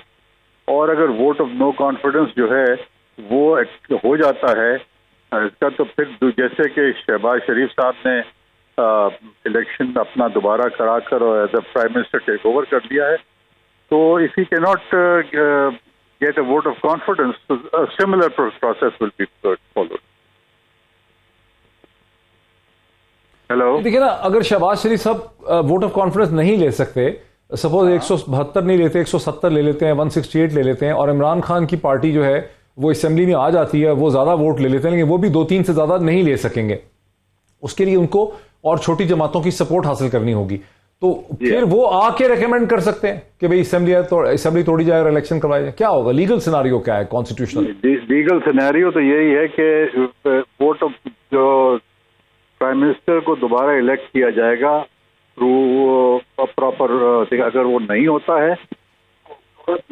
और अगर वोट ऑफ नो कॉन्फिडेंस जो है वो हो जाता है इसका, तो फिर जैसे कि शहबाज शरीफ साहब ने इलेक्शन अपना दोबारा कराकर और as a prime minister take over कर लिया है, तो if he can not get a vote of confidence, a similar process will be followed. Hello, देखिए ना, अगर शहबाज शरीफ साहब वोट ऑफ कॉन्फिडेंस नहीं ले सकते, सपोज 172 नहीं लेते, 170 ले लेते हैं, 168 ले लेते हैं, और इमरान खान की पार्टी जो है वो असेंबली में आ जाती है, वो ज्यादा वोट ले लेते हैं, लेकिन वो भी 2-3 से ज्यादा नहीं ले सकेंगे, उसके लिए उनको और छोटी जमातों की सपोर्ट हासिल करनी होगी। तो फिर वो आके रेकमेंड कर सकते हैं कि भाई असेंबली तोड़ी जाए और इलेक्शन करवाया जाए। क्या होगा? लीगल सिनारियो क्या है कॉन्स्टिट्यूशनल? लीगल सिनेरियो तो यही है कि वोट ऑफ जो प्राइम मिनिस्टर को दोबारा इलेक्ट किया जाएगा थ्रू प्रॉपर, अगर वो नहीं होता है,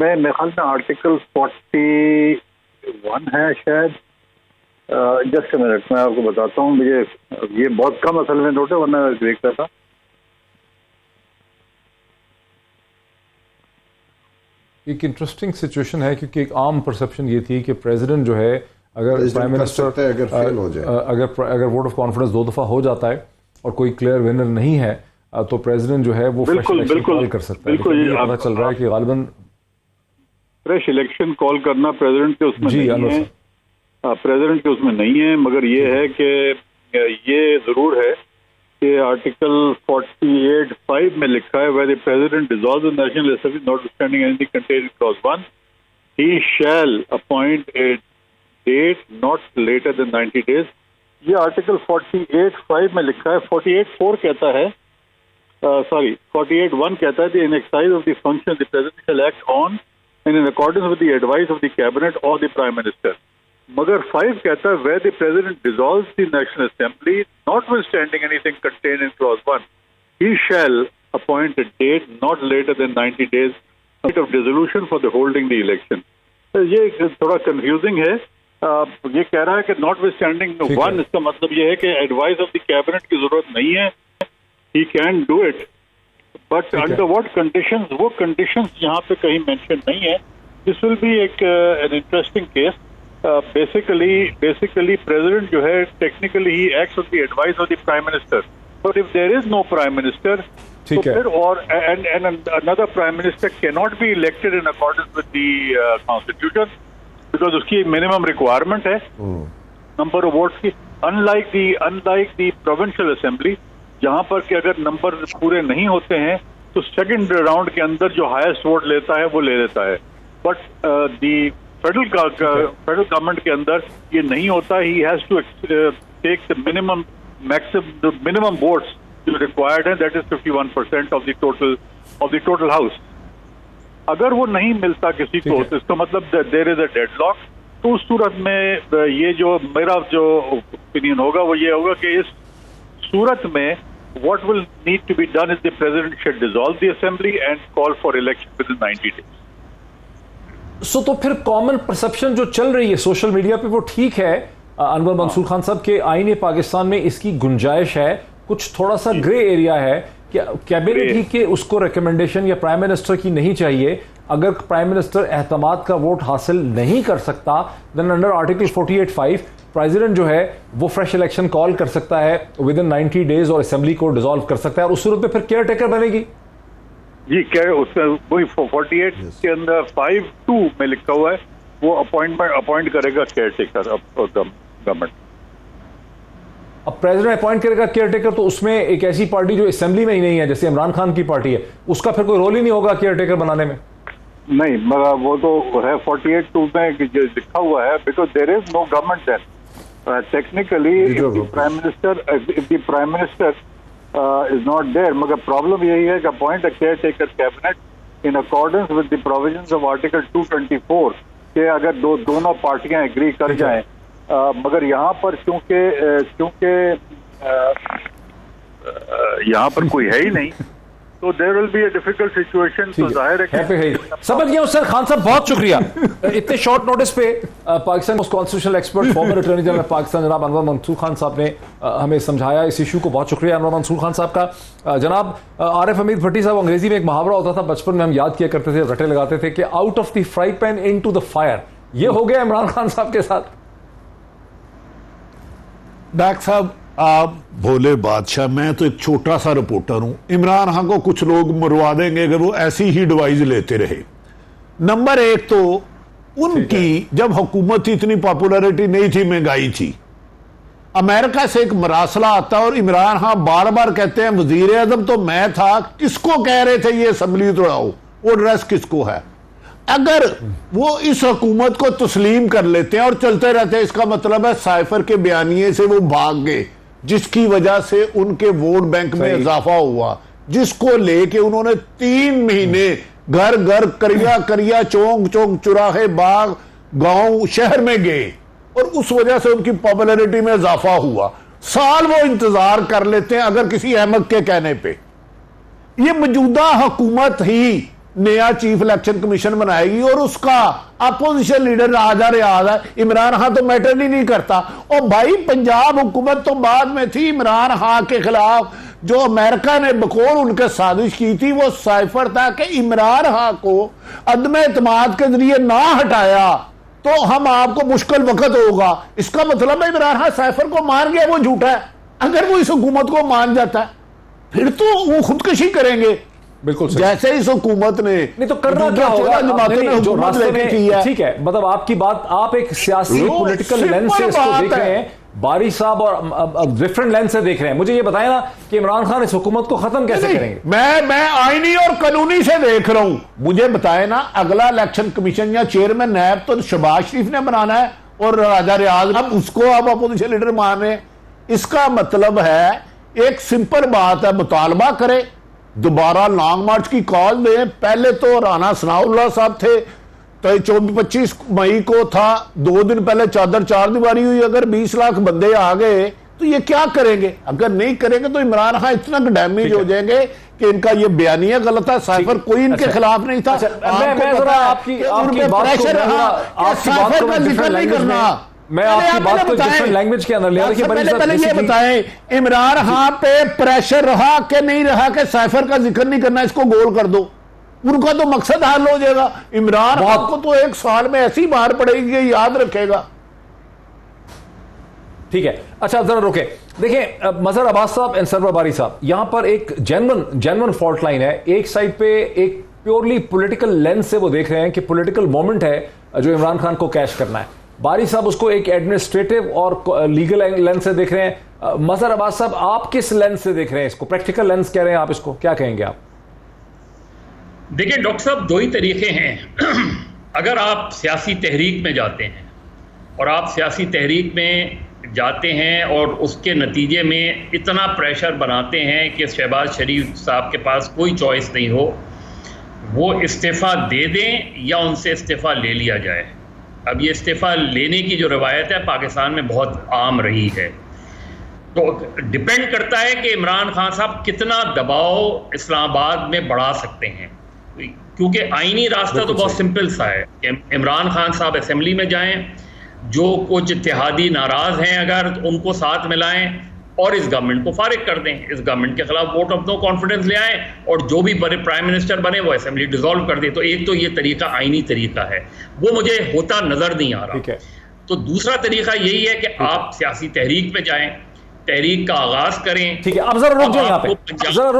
मैं मेरे ख्याल में आर्टिकल 41 है शायद, जस्ट मिनट मैं आपको बताता हूँ, मुझे ये बहुत कम असल में नोट है, वरना देख रहा था। एक इंटरेस्टिंग सिचुएशन है, क्योंकि एक आम परसेप्शन ये थी कि प्रेसिडेंट जो है, अगर प्राइम मिनिस्टर अगर वोट ऑफ कॉन्फिडेंस 2 दफा हो जाता है और कोई क्लियर विनर नहीं है, तो प्रेसिडेंट जो है वो फ्रेश इलेक्शन कॉल कर सकता है। बिल्कुल, पता चल रहा है कि गालिबन फ्रेश इलेक्शन कॉल करना प्रेसिडेंट के उसमें नहीं है, प्रेसिडेंट के उसमें नहीं है, मगर ये है कि ये जरूर है कि आर्टिकल 48(5) में लिखा है, where the president dissolves the national assembly notwithstanding anything contained in clause 1, he shall appoint a date not later than 90 days। ये आर्टिकल 48(5) में लिखा है। 48(4) कहता है 48(1) कहता है in exercise of the function the president shall act on and in accordance with the advice of the cabinet और the prime minister. मगर 5 कहता है where the president dissolves the national assembly notwithstanding anything contained in clause 1 he shall appoint a date not later than 90 days of dissolution for the holding the election. ये थोड़ा confusing है। ये कह रहा है कि नॉटविथस्टैंडिंग 1, इसका मतलब ये है कि एडवाइस ऑफ द कैबिनेट की जरूरत नहीं है, he can do it, but under what conditions, वो conditions यहाँ पे कहीं mention नहीं है। This will be an interesting case. Basically president जो है technically he acts on the advice of the prime minister, but if there is no prime minister, तो फिर और and another prime minister cannot be elected in accordance with the constitution because उसकी minimum requirement है number of votes की, unlike the provincial assembly जहां पर कि अगर नंबर पूरे नहीं होते हैं तो सेकंड राउंड के अंदर जो हाईएस्ट वोट लेता है वो ले लेता है। बट द फेडरल गवर्नमेंट के अंदर ये नहीं होता। He has to take the minimum votes जो रिक्वायर्ड है, that is 51% of the total house. अगर वो नहीं मिलता किसी को तो इसका मतलब देयर इज अ डेडलॉक। तो उस सूरत में ये जो मेरा जो ओपिनियन होगा वो ये होगा कि इस सूरत में what will need to be done is the president should dissolve the assembly and call for election within 90 days. सो तो फिर कॉमन परसेप्शन जो चल रही है सोशल मीडिया पे वो ठीक है अनवर मंसूर खान साहब के आईने पाकिस्तान में इसकी गुंजाइश है, कुछ थोड़ा सा ग्रे एरिया है कि कैबिनेट ही के उसको रिकमेंडेशन या प्राइम मिनिस्टर की नहीं चाहिए। अगर प्राइम मिनिस्टर एहतमाद का वोट हासिल नहीं कर सकता देन अंडर आर्टिकल 48(5) प्रेसिडेंट जो है वो फ्रेश इलेक्शन कॉल कर सकता है विद इन 90 days और असेंबली को डिसॉल्व कर सकता है और उस सूरत में फिर केयर टेकर बनेगी। जी क्या उसमें वही 48 के अंदर 5(2) में लिखा हुआ है वो अपॉइंट करेगा केयर टेकर गवर्नमेंट। अब प्रेसिडेंट अपॉइंट करेगा केयर टेकर तो उसमें एक ऐसी पार्टी जो असेंबली में ही नहीं है जैसे इमरान खान की पार्टी है उसका फिर कोई रोल ही नहीं होगा केयर टेकर बनाने में। नहीं मगर वो तो है 48(2) में जो लिखा हुआ है because there is no government then technically if the prime minister is not there. मगर प्रॉब्लम यही है कि appoint a caretaker cabinet in accordance with the provisions of article 224 के अगर दोनों पार्टियां एग्री कर जाएं। मगर यहाँ पर क्योंकि यहाँ पर कोई है ही नहीं तो there will be a difficult situation. तो जाहिर है कि समझ गया सर। खान साहब बहुत शुक्रिया इतने शॉर्ट नोटिस पे Pakistan constitutional expert farmer attorney general Pakistan जनाब अनवर मंसूर खान साहब ने हमें समझाया इस इशू को। बहुत शुक्रिया अनवर मंसूर खान साहब का। जनाब आरिफ हमीद भट्टी साहब, अंग्रेजी में एक मुहावरा होता था बचपन में हम याद किया करते थे, रटे लगाते थे कि out of the fry pan into the fire. ये हो गया इमरान खान साहब के साथ। डॉक्टर साहब आप भोले बादशाह, मैं तो एक छोटा सा रिपोर्टर हूं। इमरान खान को कुछ लोग मरवा देंगे अगर वो ऐसी ही डिवाइस लेते रहे। नंबर 1 तो उनकी जब हुकूमत थी इतनी पॉपुलैरिटी नहीं थी, महंगाई थी। अमेरिका से एक मरासला आता और इमरान खान बार बार कहते हैं वजीर आजम तो मैं था, किसको कह रहे थे ये असेंबली तोड़ाओ, वो ड्रेस किसको है। अगर वो इस हुकूमत को तस्लीम कर लेते हैं और चलते रहते हैं, इसका मतलब है साइफर के बयानिए से वो भाग गए जिसकी वजह से उनके वोट बैंक में इजाफा हुआ, जिसको लेके उन्होंने 3 महीने घर घर करिया करिया चौक चौक चौराहे बाग गांव शहर में गए और उस वजह से उनकी पॉपुलैरिटी में इजाफा हुआ। साल वो इंतजार कर लेते हैं अगर किसी अहमद के कहने पे। ये मौजूदा हुकूमत ही नया चीफ इलेक्शन कमीशन बनाएगी और उसका अपोजिशन लीडर राजा रियाज है। इमरान खान तो मैटर ही नहीं करता। और भाई पंजाब हुकूमत तो बाद में थी। इमरान खान के खिलाफ जो अमेरिका ने बकौल उनके साजिश की थी वो साइफर था कि इमरान खान को अदम एतमाद के जरिए ना हटाया तो हम आपको मुश्किल वक्त होगा। इसका मतलब है इमरान खान साइफर को मान गया, वो झूठा है। अगर वो इस हुकूमत को मान जाता है फिर तो वो खुदकशी करेंगे। बिल्कुल जैसे इस हुकूमत ने नहीं तो करना क्या होगा जो रास्ते में। ठीक है, मतलब आपकी बात, आप एक सियासी पॉलिटिकल लेंस से इसको देख रहे हैं, बारी साहब और डिफरेंट लेंस से देख रहे हैं। मुझे ये बताएं ना कि इमरान खान इस हुकूमत को खत्म कैसे करेंगे। मैं आईनी और कानूनी से देख रहा हूं। मुझे बताएं ना, अगला इलेक्शन कमीशन या चेयरमैन नैब तो शहबाज शरीफ ने बनाना है और राजा रियाज अब उसको अब अपोजिशन लीडर मान रहे हैं। इसका मतलब है एक सिंपल बात है, मुतालबा करे दोबारा लॉन्ग मार्च की कॉल दें। पहले तो राना सनाउल्लाह साहब थे, तो 24-25 मई को था, 2 दिन पहले चादर चार दीवारी हुई। अगर 20 लाख बंदे आ गए तो ये क्या करेंगे? अगर नहीं करेंगे तो इमरान खान इतना डैमेज हो जाएंगे कि इनका ये बयानिया गलत है। साइफर कोई इनके खिलाफ नहीं था। मैं जरा आपकी प्रेशर रहा, साइफर का जिक्र नहीं करना। मैं आपकी बात को डिफरेंट लैंग्वेज के अंदर ले रहा। पहले ये बताएं, इमरान खान पे प्रेशर रहा कि नहीं रहा कि साइफर का जिक्र नहीं करना, इसको गोल कर दो। उनका तो मकसद हल हो जाएगा। इमरान खान को तो 1 साल में ऐसी मार पड़ेगी, याद रखेगा। ठीक है, अच्छा जरा रुके। देखिए मजहर अब्बास साहब एंड सरवर बारी साहब, यहां पर एक जेन्युइन फॉल्ट लाइन है। एक साइड पे एक प्योरली पॉलिटिकल लेंस से वो देख रहे हैं कि पॉलिटिकल मोमेंट है जो इमरान खान को कैश करना है। बारी साहब उसको एक एडमिनिस्ट्रेटिव और लीगल लेंस से देख रहे हैं। मजहर अब्बास साहब, आप किस लेंस से देख रहे हैं इसको? प्रैक्टिकल लेंस कह रहे हैं आप, इसको क्या कहेंगे आप? देखिए डॉक्टर साहब, 2 ही तरीके हैं। अगर आप सियासी तहरीक में जाते हैं और आप सियासी तहरीक में जाते हैं और उसके नतीजे में इतना प्रेशर बनाते हैं कि शहबाज शरीफ साहब के पास कोई चॉइस नहीं हो, वो इस्तीफ़ा दे दें या उनसे इस्तीफ़ा ले लिया जाए। अब ये इस्तीफ़ा लेने की जो रवायत है पाकिस्तान में बहुत आम रही है। तो डिपेंड करता है कि इमरान खान साहब कितना दबाव इस्लामाबाद में बढ़ा सकते हैं, क्योंकि आईनी रास्ता तो बहुत सिंपल सा है। इमरान खान साहब असेंबली में जाएं, जो कुछ इत्तेहादी नाराज हैं अगर उनको साथ मिलाएं और इस गवर्नमेंट को फारिग कर दें, इस गवर्नमेंट के खिलाफ वोट ऑफ नो कॉन्फिडेंस ले आएं और जो भी बड़े प्राइम मिनिस्टर बने वो असेंबली डिसॉल्व कर दे। तो एक तो ये तरीका आईनी तरीका है, वो मुझे होता नजर नहीं आ रहा। तो दूसरा तरीका यही है कि आप सियासी तहरीक में जाएं, तहरीक का आगाज करें। ठीक है, अब जरा रुक जाए यहाँ पे, जरा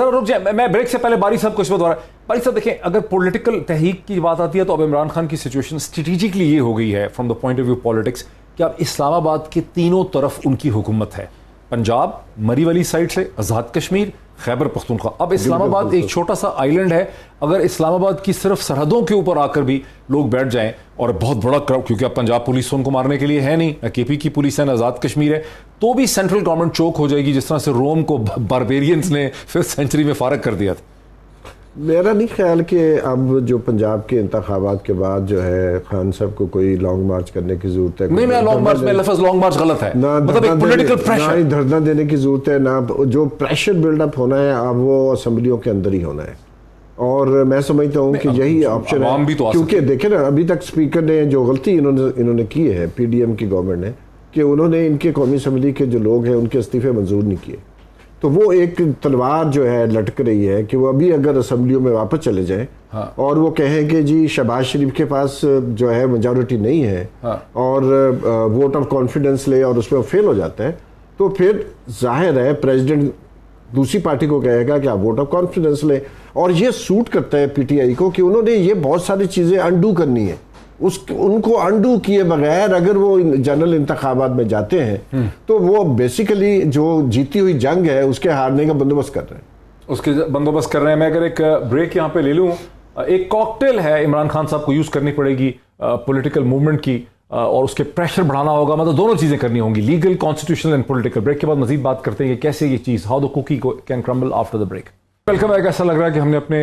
रुक जाए। मैं ब्रेक से पहले बारी साहब को इस बात दोबारा। बारी साहब देखें, अगर पॉलिटिकल तहरीक की बात आती है तो अब इमरान खान की सिचुएशन स्ट्रेटेजिकली ये हो गई है from the point of view politics कि अब इस्लामाबाद के तीनों तरफ उनकी हुकूमत है। पंजाब मरी वाली साइड से, आज़ाद कश्मीर, खैबर पख्तूनख्वा। अब इस्लामाबाद एक छोटा सा आइलैंड है। अगर इस्लामाबाद की सिर्फ सरहदों के ऊपर आकर भी लोग बैठ जाएं और बहुत बड़ा क्राउड, क्योंकि अब पंजाब पुलिस उनको मारने के लिए है नहीं, न केपी की पुलिस है, न आज़ाद कश्मीर है, तो भी सेंट्रल गवर्नमेंट चोक हो जाएगी, जिस तरह से रोम को बारबेरियंस ने 5th सेंचुरी में फारग कर दिया था। मेरा नहीं ख्याल कि अब जो पंजाब के इंतखाबात के बाद जो है खान साहब को कोई लॉन्ग मार्च करने की जरूरत है। नहीं, मैं लॉन्ग मार्च में लफ्ज़ लॉन्ग मार्च गलत है, मतलब एक पॉलिटिकल प्रेशर, ना ही धरना देने की जरूरत है, ना जो प्रेशर बिल्डअप होना है अब वो असेंबलियों के अंदर ही होना है। और मैं समझता हूँ कि यही ऑप्शन है, क्योंकि देखे ना अभी तक स्पीकर ने जो गलती इन्होंने की है, PDM की गवर्नमेंट ने, कि उन्होंने इनके कौमी असेंबली के जो लोग हैं उनके इस्तीफे मंजूर नहीं किए। तो वो एक तलवार जो है लटक रही है कि वो अभी अगर असेंबलियों में वापस चले जाएं, हाँ, और वो कहें कि जी शहबाज शरीफ के पास जो है मेजॉरिटी नहीं है, हाँ, और वोट ऑफ कॉन्फिडेंस ले और उसमें फेल हो जाता है, तो फिर जाहिर है प्रेसिडेंट दूसरी पार्टी को कहेगा कि आप वोट ऑफ कॉन्फिडेंस ले। और ये सूट करता है PTI को कि उन्होंने ये बहुत सारी चीज़ें अनडू करनी है। उनको अनडू किए बगैर अगर वो जनरल इंतखाबात में जाते हैं तो वो बेसिकली जो जीती हुई जंग है उसके हारने का बंदोबस्त कर रहे हैं, उसके बंदोबस्त कर रहे हैं। मैं अगर एक ब्रेक यहाँ पे ले लूँ, एक कॉकटेल है इमरान खान साहब को यूज़ करनी पड़ेगी पॉलिटिकल मूवमेंट की, और उसके प्रेशर बढ़ाना होगा, मतलब दोनों चीज़ें करनी होंगी, legal, constitutional and political. Break के बाद मजीद बात करते हैं कि कैसे ये चीज़, how the cookie can crumble after the break. Welcome back. ऐसा लग रहा है कि हमने अपने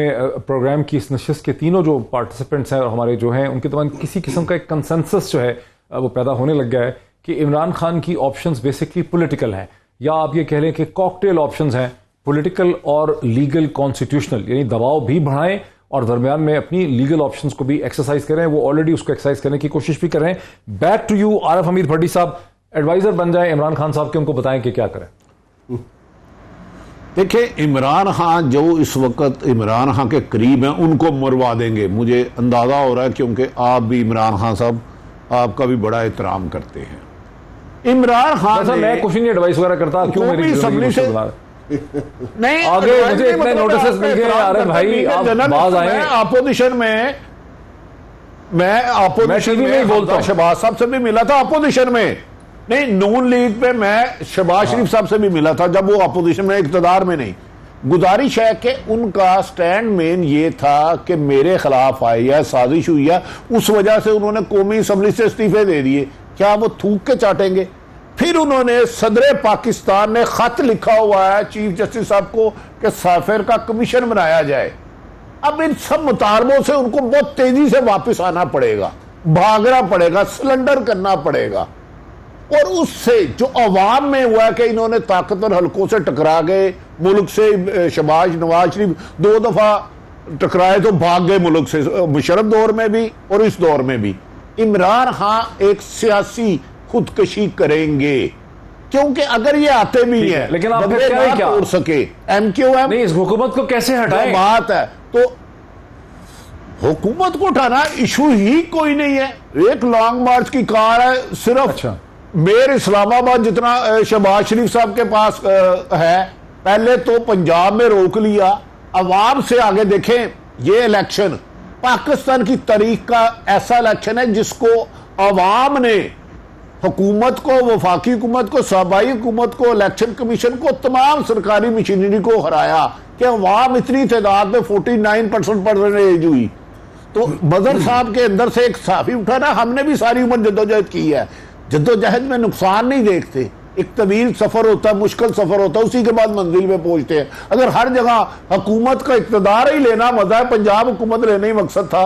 प्रोग्राम की इस नशिस्त के तीनों जो पार्टिसिपेंट्स हैं और हमारे जो हैं उनके दौरान किसी किस्म का एक कंसेंसस जो है वो पैदा होने लग गया है कि इमरान खान की ऑप्शंस बेसिकली पॉलिटिकल हैं, या आप ये कह लें कि कॉकटेल ऑप्शंस हैं, पॉलिटिकल और लीगल कॉन्स्टिट्यूशनल, यानी दबाव भी बढ़ाएं और दरमियान में अपनी लीगल ऑप्शंस को भी एक्सरसाइज करें। वो ऑलरेडी उसको एक्सरसाइज करने की कोशिश भी कर रहे हैं। बैक टू यू आरफ हमीद भट्टी साहब, एडवाइजर बन जाए इमरान खान साहब के, उनको बताएं कि क्या करें। देखिए, इमरान खान जो इस वक्त इमरान खान के करीब हैं उनको मरवा देंगे, मुझे अंदाजा हो रहा है, क्योंकि आप भी इमरान खान साहब आपका भी बड़ा एहतराम करते हैं। इमरान खान मैं कुछ नहीं एडवाइस वगैरह करता, क्यों मेरी असेंबली से नहीं आगे मुझे इतने नोटिस मिल गए। अरे भाई आप बाज आए, अपोजिशन में मैं बोलता, शहबाज साहब से भी मिला था अपोजिशन में, नहीं नून लीग पे मैं शहबाज शरीफ साहब से भी मिला था जब वो अपोजिशन में, इक़्तिदार में नहीं। गुजारिश है कि उनका स्टैंड मेन ये था कि मेरे खिलाफ आई है, साजिश हुई है, उस वजह से उन्होंने कौमी असेंबली से इस्तीफे दे दिए। क्या वो थूक के चाटेंगे? फिर उन्होंने सदर पाकिस्तान ने खत लिखा हुआ है चीफ जस्टिस साहब को कि साफिर का कमीशन बनाया जाए। अब इन सब मुतालबों से उनको बहुत तेजी से वापस आना पड़ेगा, भागना पड़ेगा, सिलेंडर करना पड़ेगा। और उससे जो अवाम में हुआ है कि इन्होंने ताकतवर हलकों से टकरा गए, मुल्क से शहबाज नवाज शरीफ 2 दफा टकराए तो भाग गए मुल्क से, मुशर्रफ दौर में भी और इस दौर में भी। इमरान खान एक सियासी खुदकशी करेंगे, क्योंकि अगर ये आते भी हैं लेकिन आप फिर क्या तोड़ सके MQM नहीं, इस हुकूमत को कैसे हटाएं? बात है तो हुकूमत को उठाना इशू ही कोई नहीं है। एक लॉन्ग मार्च की कार है, सिर्फ अच्छा मेयर इस्लामाबाद जितना शहबाज शरीफ साहब के पास है, पहले तो पंजाब में रोक लिया। अवाम से आगे देखें, ये इलेक्शन पाकिस्तान की तारीख का ऐसा इलेक्शन है जिसको अवाम ने हुकूमत को, वफाकी हुकूमत को, सूबाई हुकूमत को, इलेक्शन कमीशन को, तमाम सरकारी मशीनरी को हराया कि अवाम इतनी तादाद में 49% परसेंटेज हुई। तो मजहर साहब के अंदर से एक साफी उठा ना, हमने भी सारी उम्र जद्दोजहद की है, जद्दोजहद में नुकसान नहीं देखते। एक तवील सफर होता है, मुश्किल सफर होता है, उसी के बाद मंजिल में पहुंचते हैं। अगर हर जगह हुकूमत का इक़्तिदार ही लेना मजा है, पंजाब हुकूमत लेने ही मकसद था,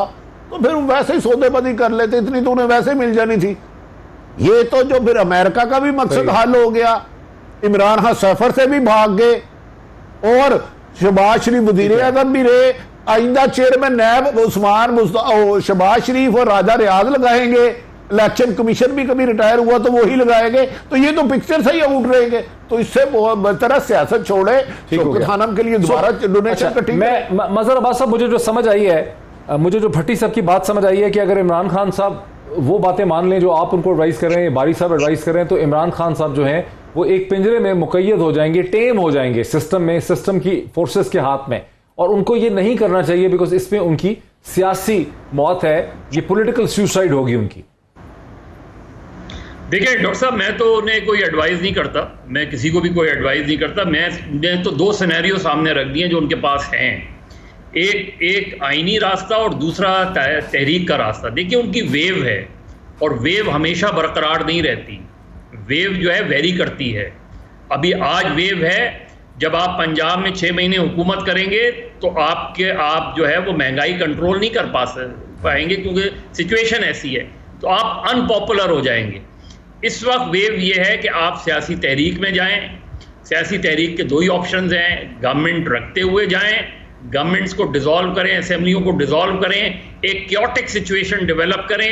तो फिर वैसे ही सौदेबाजी कर लेते, इतनी तो उन्हें वैसे मिल जानी थी। ये तो जो फिर अमेरिका का भी मकसद हल हो गया, इमरान खान सफर से भी भाग गए और शहबाज शरीफ वज़ीर आज़म भी रहे। आइंदा चेयरमैन नैब उस्मान शहबाज शरीफ और राजा रियाज लगाएंगे, इलेक्शन कमीशन भी कभी रिटायर हुआ तो वही लगाएंगे, तो ये तो पिक्चर से ही आउट रहेंगे। तो इससे बेहतर सियासत छोड़े, शौकत खानम के लिए दोबारा डोनेशन का ठीक है। मैं मजहर अब्बास साहब, मुझे जो समझ आई है, मुझे जो भट्टी साहब की बात समझ आई है कि अगर इमरान खान साहब वो बातें मान लें जो आप उनको एडवाइस कर रहे हैं, बारी साहब एडवाइस कर रहे हैं, तो इमरान खान साहब जो हैं वो एक पिंजरे में मुकैयद हो जाएंगे, टेम हो जाएंगे सिस्टम में, सिस्टम की फोर्सेस के हाथ में। और उनको ये नहीं करना चाहिए बिकॉज इसमें उनकी सियासी मौत है, ये पॉलिटिकल सुसाइड होगी उनकी। देखिए डॉक्टर साहब, मैं तो उन्हें कोई एडवाइस नहीं करता, मैं किसी को भी कोई एडवाइस नहीं करता। मैं तो 2 सिनेरियो सामने रख दिए जो उनके पास हैं, एक आईनी रास्ता और दूसरा तहरीक का रास्ता। देखिए उनकी वेव है और वेव हमेशा बरकरार नहीं रहती, वेव जो है वेरी करती है। अभी आज वेव है, जब आप पंजाब में 6 महीने हुकूमत करेंगे तो आप जो है वो महंगाई कंट्रोल नहीं कर पाएंगे क्योंकि सिचुएशन ऐसी है, तो आप अनपॉपुलर हो जाएंगे। इस वक्त वेव ये है कि आप सियासी तहरीक में जाएं। सियासी तहरीक के 2 ही ऑप्शंस हैं, गवर्नमेंट रखते हुए जाएं, गवर्नमेंट्स को डिसॉल्व करें, असेंबलियों को डिसॉल्व करें, एक क्योटिक सिचुएशन डेवलप करें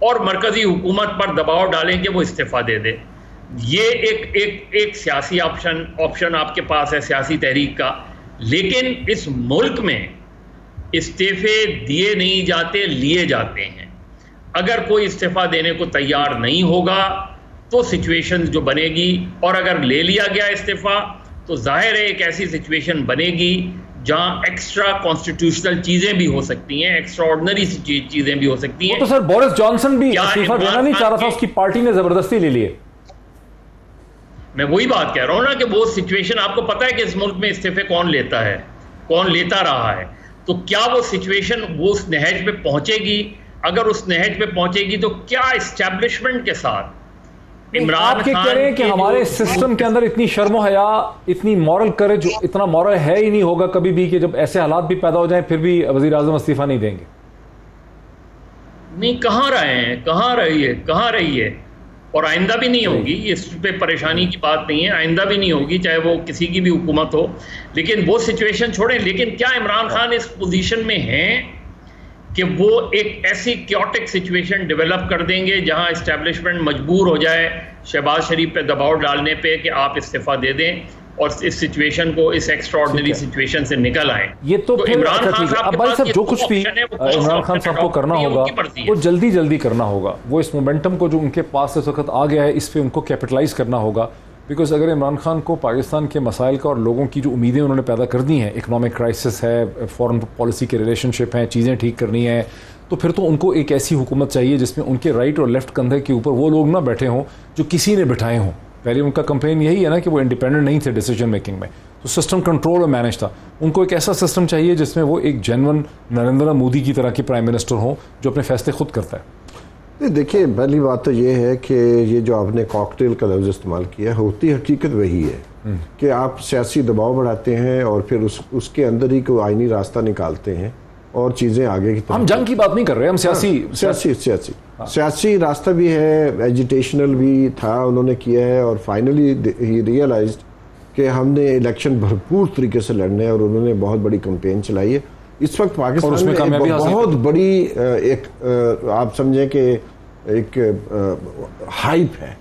और मरकजी हुकूमत पर दबाव डालें कि वो इस्तीफा दे दे। ये एक सियासी ऑप्शन आपके पास है सियासी तहरीक का। लेकिन इस मुल्क में इस्तीफे दिए नहीं जाते, लिए जाते हैं। अगर कोई इस्तीफा देने को तैयार नहीं होगा तो सिचुएशन जो बनेगी, और अगर ले लिया गया इस्तीफा तो जाहिर है एक ऐसी सिचुएशन बनेगी जहां एक्स्ट्रा कॉन्स्टिट्यूशनल चीजें भी हो सकती हैं, एक्स्ट्रा ऑर्डिनरी चीजें भी हो सकती हैं। तो सर बोरिस जॉनसन भी इस्तीफा देना नहीं चाह रहा था, उसकी पार्टी ने जबरदस्ती ले लिए। मैं वही बात कह रहा हूं ना कि वो सिचुएशन, आपको पता है कि इस मुल्क में इस्तीफे कौन लेता है, कौन लेता रहा है, तो क्या वो सिचुएशन वो उस नहज पे पहुंचेगी? अगर उस नहज पे पहुंचेगी तो क्या इस्टेब्लिशमेंट के साथ इमरान खान कह रहे हैं कि हमारे सिस्टम के अंदर इतनी शर्म हया, इतनी मॉरल करेज, इतना मॉरल है ही नहीं होगा कभी भी कि जब ऐसे हालात भी पैदा हो जाएं फिर भी वजीर आजम इस्तीफा नहीं देंगे? नहीं, कहाँ रहे हैं, कहाँ रही है और आइंदा भी नहीं होगी। इस पे परेशानी की बात नहीं है, आइंदा भी नहीं होगी, चाहे वो किसी की भी हुकूमत हो। लेकिन वो सिचुएशन छोड़ें, लेकिन क्या इमरान खान इस पोजीशन में हैं कि वो एक ऐसी क्योटिक सिचुएशन डेवलप कर देंगे जहां इस्टेब्लिशमेंट मजबूर हो जाए शहबाज शरीफ पे दबाव डालने पे कि आप इस्तीफा दे दें और इस सिचुएशन को, इस एक्स्ट्राऑर्डिनरी सिचुएशन से निकल आए? ये तो इमरान खान साहब जो कुछ भी इमरान खान साहब को करना होगा वो जल्दी करना होगा। वो इस मोमेंटम को जो उनके पास इस वक्त आ गया है इस पर उनको कैपिटलाइज करना होगा। बिकॉज अगर इमरान खान को पाकिस्तान के मसाइल का और लोगों की जो उम्मीदें उन्होंने पैदा कर दी हैं, इकनॉमिक क्राइसिस है, फॉरेन पॉलिसी के रिलेशनशिप हैं, चीज़ें ठीक करनी है, तो फिर तो उनको एक ऐसी हुकूमत चाहिए जिसमें उनके राइट और लेफ्ट कंधे के ऊपर वो लोग ना बैठे हों जो किसी ने बिठाए हों। पहले उनका कंप्लेन यही है ना कि वो इंडिपेंडेंट नहीं थे डिसीजन मेकिंग में, तो सिस्टम कंट्रोल और मैनेज था। उनको एक ऐसा सिस्टम चाहिए जिसमें वो एक जेन्युइन नरेंद्र मोदी की तरह के प्राइम मिनिस्टर हों जो अपने फैसले खुद करता है। देखिए, पहली बात तो ये है कि ये जो आपने कॉकटेल का लफ्ज़ इस्तेमाल किया, होती हकीकत वही है कि आप सियासी दबाव बढ़ाते हैं और फिर उसके अंदर ही कोई आईनी रास्ता निकालते हैं और चीज़ें आगे की तरफ। हम जंग की बात नहीं कर रहे, हम सियासी रास्ता भी है, एजिटेशनल भी था, उन्होंने किया है और फाइनली ही रियलाइज्ड कि हमने इलेक्शन भरपूर तरीके से लड़ने हैं और उन्होंने बहुत बड़ी कैंपेन चलाई है। इस वक्त पाकिस्तान में बहुत बड़ी एक आप समझें कि एक हाइप है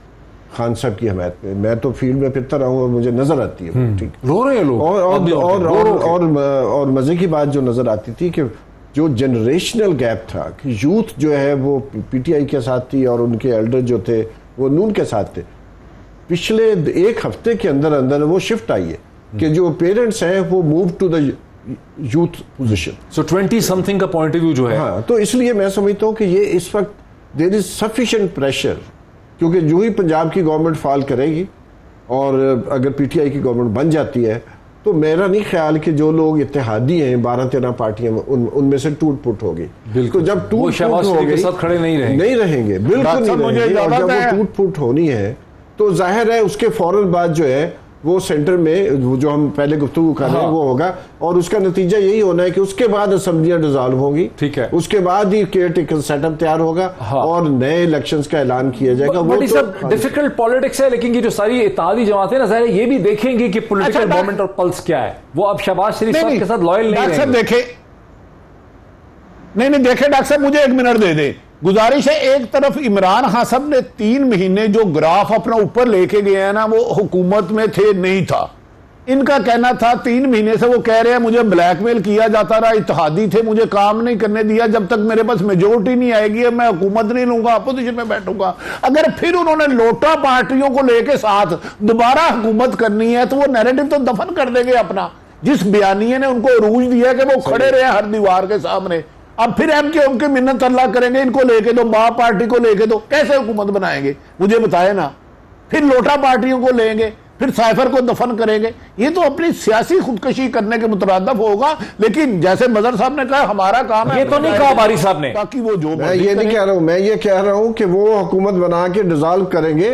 खान साहब की हमायत में। मैं तो फील्ड में फिरता रहा हूँ और मुझे नजर आती है, ठीक रो रहे हैं लोग। और मजे की बात जो नजर आती थी कि जो जनरेशनल गैप था कि यूथ जो है वो पीटीआई के साथ थी और उनके एल्डर जो थे वो नून के साथ थे। पिछले एक हफ्ते के अंदर अंदर वो शिफ्ट आई है कि जो पेरेंट्स हैं वो move to the youth position. So 20 something का पॉइंट ऑफ व्यू जो है, हाँ, तो इसलिए मैं समझता हूँ कि ये इस वक्त देयर इज सफिशिएंट प्रेशर, क्योंकि जो ही पंजाब की गवर्नमेंट फॉल करेगी और अगर पीटीआई की गवर्नमेंट बन जाती है तो मेरा नहीं ख्याल कि जो लोग इत्तेहादी हैं 12-13 पार्टियां उनमें से टूट फुट होगी। तो जब टूट फुट होगी खड़े नहीं रहेंगे, बिल्कुल नहीं रहेंगे। और जब वो टूट फुट होनी है तो जाहिर है उसके फौरन बाद जो है वो सेंटर में जो हम पहले गुफ्तगू कर रहे हैं वो होगा और उसका नतीजा यही होना है कि उसके बाद असेंबलियां डिसॉल्व होंगी, ठीक है, उसके बाद ही केयर टेकर सेटअप तैयार होगा और नए इलेक्शंस का ऐलान किया जाएगा। वो तो सब डिफिकल्ट पॉलिटिक्स है, लेकिन ये जो सारी इत्तेहादी जमातें ना ज़ाहिर ये भी देखेंगी कि पॉलिटिकल गवर्नमेंट और पल्स क्या है। वो अब शहबाज शरीफ साहब के साथ लॉयल नहीं रहेंगे। देखे डॉक्टर साहब, मुझे 1 मिनट दे दे। गुजारिश है, एक तरफ इमरान खान साहब ने 3 महीने जो ग्राफ अपना ऊपर लेके गए हैं ना, वो हुकूमत में थे नहीं था। इनका कहना था 3 महीने से वो कह रहे हैं मुझे ब्लैकमेल किया जाता रहा, इत्तेहादी थे, मुझे काम नहीं करने दिया, जब तक मेरे पास मेजोरिटी नहीं आएगी मैं हुकूमत नहीं लूंगा, अपोजिशन में बैठूंगा। अगर फिर उन्होंने लोटा पार्टियों को लेके साथ दोबारा हुकूमत करनी है तो वो नैरेटिव तो दफन कर देंगे अपना, जिस बयानिए ने उनको अरूज दिया कि वो खड़े रहे हर दीवार के सामने। अब फिर उनकी मिन्नत अल्लाह करेंगे, इनको लेके दो, बा पार्टी को लेके दो, कैसे हुकूमत बनाएंगे मुझे बताए ना। फिर लोटा पार्टियों को लेंगे, फिर साइफर को दफन करेंगे। ये तो अपनी सियासी खुदकशी करने के मुतरादफ होगा। लेकिन जैसे मजहर साहब ने कहा हमारा काम है, ये तो नहीं कहा बारी साहब ने, ताकि वो जो मैं ये नहीं कह रहा हूं, मैं ये कह रहा हूं कि वो हुकूमत बना के डिसॉल्व करेंगे,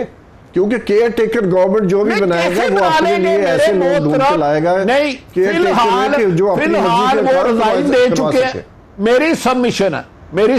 क्योंकि केयर टेकर गवर्नमेंट जो भी बनाएगा वो अपने लिए ऐसे लोग ढूंढ के लाएगा। नहीं, फिलहाल वो रिजाइन दे चुके हैं। मेरी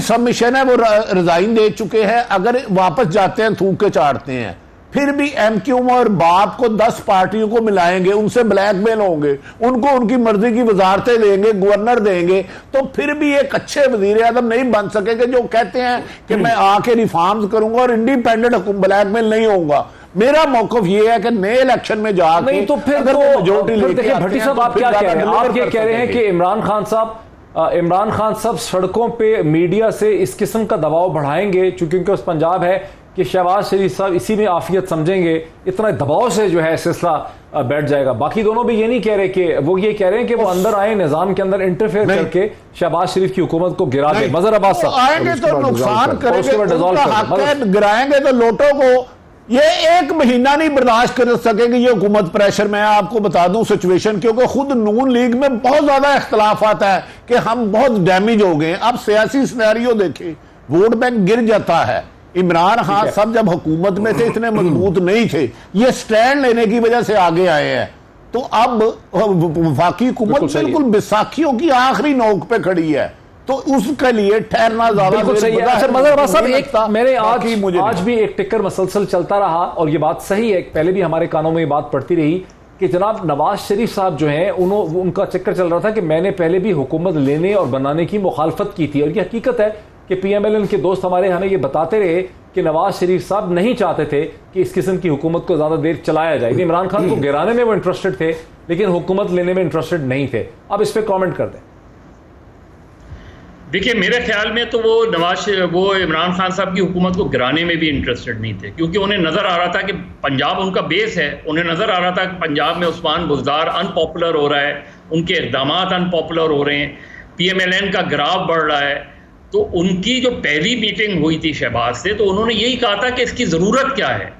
सबमिशन है वो रिजाइन दे चुके हैं। अगर वापस जाते हैं थूक के चाटते हैं, फिर भी एमक्यू और बाप को 10 पार्टियों को मिलाएंगे, उनसे ब्लैकमेल होंगे, उनको उनकी मर्जी की वजारतें देंगे, गवर्नर देंगे, तो फिर भी एक अच्छे वजीर आजम नहीं बन सकेंगे जो कहते हैं कि मैं आके रिफॉर्म्स करूंगा और इंडिपेंडेंट ब्लैकमेल नहीं होऊंगा। मेरा मौकफ ये है कि नए इलेक्शन में जाके नहीं तो फिर देखिए भट्टी साहब आप क्या कह रहे हैं? आप ये कह रहे हैं कि इमरान खान साहब सड़कों पे मीडिया से इस किस्म का दबाव बढ़ाएंगे क्योंकि उनके पास पंजाब है कि शहबाज शरीफ साहब इसी में आफियत समझेंगे, इतना दबाव से जो है सिलसिला बैठ जाएगा। बाकी दोनों भी ये नहीं कह रहे कि वो ये कह रहे हैं कि वो अंदर आए, निजाम के अंदर इंटरफेयर करके शहबाज शरीफ की हुकूमत को गिरा दे। मजहर अब्बास साहब आएंगे तो नुकसान करेंगे, गिराएंगे तो लोटों को ये 1 महीना नहीं बर्दाश्त कर सकेंगे। ये हुकूमत प्रेशर में आपको बता दूं सिचुएशन, क्योंकि खुद नून लीग में बहुत ज्यादा इख्तलाफ आता है कि हम बहुत डैमेज हो गए। अब सियासी सिनेरियो देखें, वोट बैंक गिर जाता है। इमरान खान साहब जब हुकूमत में थे इतने मजबूत नहीं थे, ये स्टैंड लेने की वजह से आगे आए हैं। तो अब वफाकी हुकूमत बिल्कुल बैसाखियों की आखिरी नोक पे खड़ी है, तो उसके लिए ठहरना ज्यादा सही है। अच्छा मजहर साहब, एक मेरे आज भी एक टिक्कर मसलसल चलता रहा और ये बात सही है, पहले भी हमारे कानों में ये बात पड़ती रही कि जनाब नवाज शरीफ साहब जो हैं उनका चक्कर चल रहा था कि मैंने पहले भी हुकूमत लेने और बनाने की मुखालफत की थी। और ये हकीकत है कि पीएमएलएन के दोस्त हमारे हमें ये बताते रहे कि नवाज शरीफ साहब नहीं चाहते थे कि इस किस्म की हुकूमत को ज्यादा देर चलाया जाए। इमरान खान को गिराने में वो इंटरेस्टेड थे लेकिन हुकूमत लेने में इंटरेस्टेड नहीं थे। अब इस पर कॉमेंट कर दें। देखिए मेरे ख्याल में तो वो इमरान खान साहब की हुकूमत को गिराने में भी इंटरेस्टेड नहीं थे, क्योंकि उन्हें नज़र आ रहा था कि पंजाब उनका बेस है। उन्हें नज़र आ रहा था कि पंजाब में उस्मान बुज़दार अनपॉपुलर हो रहा है, उनके इक़दाम अनपॉपुलर हो रहे हैं, पीएमएलएन का ग्राफ बढ़ रहा है। तो उनकी जो पहली मीटिंग हुई थी शहबाज से, तो उन्होंने यही कहा था कि इसकी ज़रूरत क्या है,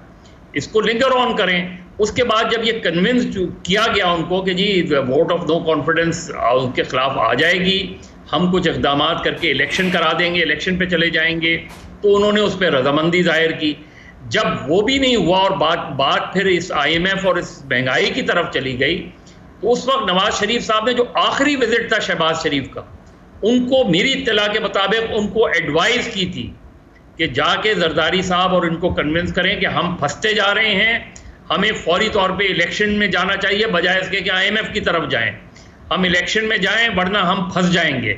इसको लिंगर ऑन करें। उसके बाद जब ये कन्विंस किया गया उनको कि जी वोट ऑफ नो कॉन्फिडेंस उसके खिलाफ आ जाएगी, हम कुछ इक़दाम करके इलेक्शन करा देंगे, इलेक्शन पे चले जाएंगे, तो उन्होंने उस पर रजामंदी जाहिर की। जब वो भी नहीं हुआ और बात फिर इस IMF और इस महंगाई की तरफ चली गई, तो उस वक्त नवाज शरीफ साहब ने, जो आखिरी विजिट था शहबाज शरीफ का, उनको मेरी इत्तला के मुताबिक उनको एडवाइस की थी कि जाके जरदारी साहब और इनको कन्विंस करें कि हम फंसते जा रहे हैं, हमें फौरी तौर पे इलेक्शन में जाना चाहिए बजाय इसके कि IMF की तरफ जाएं। हम इलेक्शन में जाएं वरना हम फंस जाएंगे।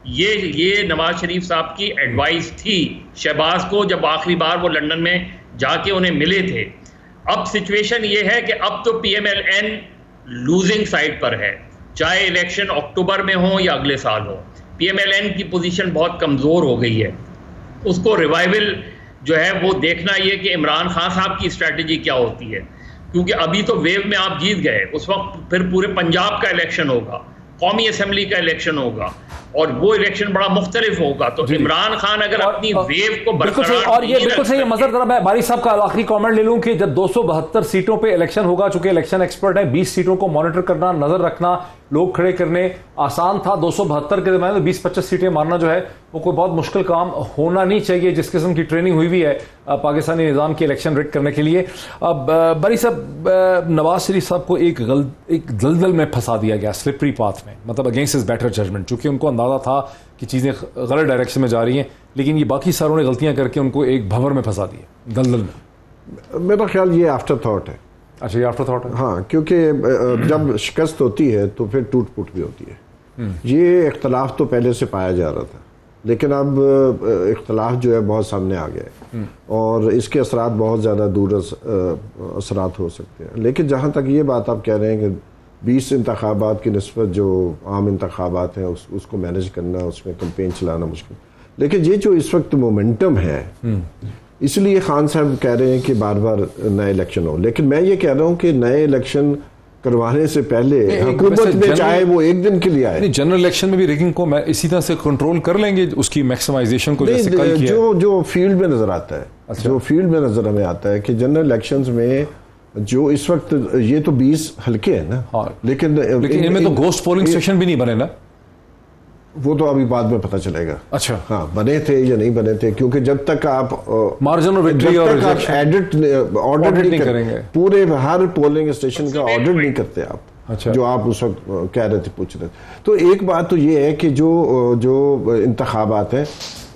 ये नवाज शरीफ साहब की एडवाइस थी शहबाज को जब आखिरी बार वो लंदन में जाके उन्हें मिले थे। अब सिचुएशन ये है कि अब तो PMLN लूजिंग साइड पर है, चाहे इलेक्शन अक्टूबर में हो या अगले साल हो। PMLN की पोजीशन बहुत कमज़ोर हो गई है। उसको रिवाइवल जो है वो देखना ये कि इमरान खान साहब की स्ट्रैटेजी क्या होती है, क्योंकि अभी तो वेव में आप जीत गए, उस वक्त फिर पूरे पंजाब का इलेक्शन होगा, कौमी असेंबली का इलेक्शन होगा, और वो इलेक्शन बड़ा मुख्तलिफ होगा। तो इमरान खान अगर अपनी वेव को बरकरार, और ये बिल्कुल सही है मजहर, जरा मैं बारी साहब का आखिरी कमेंट ले लूं कि जब 272 सीटों पे इलेक्शन होगा, चूंकि इलेक्शन एक्सपर्ट है, 20 सीटों को मॉनिटर करना, नजर रखना, लोग खड़े करने आसान था। 272 के दरमियान 20-25 सीटें मारना जो है वो कोई बहुत मुश्किल काम होना नहीं चाहिए, जिस किस्म की ट्रेनिंग हुई भी है पाकिस्तानी निज़ाम की इलेक्शन रिग करने के लिए। अब बारी साहब, नवाज शरीफ साहब को एक दलदल में फंसा दिया गया, स्लिपरी पाथ में, मतलब अगेंस्ट हिज बेटर जजमेंट, चूंकि उनको अंदाजा था कि चीज़ें गलत डायरेक्शन में जा रही हैं, लेकिन ये बाकी सारों ने गलतियां करके उनको एक भंवर में फंसा दिया, दलदल में। मेरा ख्याल ये आफ्टर थॉट है। अच्छा, ये आफ्टर थॉट है। हाँ, क्योंकि जब शिकस्त होती है तो फिर टूट फूट भी होती है। ये इख्तलाफ तो पहले से पाया जा रहा था, लेकिन अब इख्तलाफ जो है बहुत सामने आ गया है और इसके असरात बहुत ज़्यादा दूर असरात हो सकते हैं। लेकिन जहाँ तक ये बात आप कह रहे हैं कि 20 इंतखाबात की निस्बत जो आम इंतखाबात हैं उसको मैनेज करना, उसमें कैंपेन चलाना मुश्किल, लेकिन ये जो इस वक्त मोमेंटम है, इसलिए खान साहब कह रहे हैं कि बार बार नए इलेक्शन हो। लेकिन मैं ये कह रहा हूँ कि नए इलेक्शन करवाने से पहले हुकूमत में चाहे वो एक दिन के लिए आए, जनरल इलेक्शन में भी रिगिंग को इसी तरह से कंट्रोल कर लेंगे, उसकी मैक्सिमाइजेशन को, जैसे कल किया। जो फील्ड में नजर आता है, अच्छा, जो फील्ड में नजर हमें आता है कि जनरल इलेक्शंस में जो इस वक्त ये तो 20 हल्के हैं ना, हाँ, लेकिन इनमें तो गोस्ट पोलिंग स्टेशन भी नहीं बने ना, वो तो अभी बाद में पता चलेगा। अच्छा, हाँ, बने थे या नहीं बने थे, क्योंकि जब तक आप मार्जिन ऑफ विक्ट्री और ऑडिट नहीं करेंगे, पूरे हर पोलिंग स्टेशन का ऑडिट नहीं करते आप। अच्छा, जो आप उस वक्त कह रहे थे, पूछ रहे थे, तो एक बात तो ये है कि जो इंतखाबात है,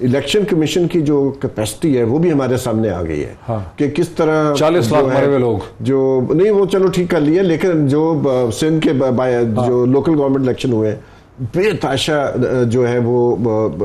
इलेक्शन कमीशन की जो कैपेसिटी है वो भी हमारे सामने आ गई है। हाँ, कि किस तरह 40 लाख मरे हुए लोग, जो नहीं, वो चलो ठीक कर लिए, लेकिन जो सिंध के जो लोकल गवर्नमेंट इलेक्शन हुए बेताशा जो है वो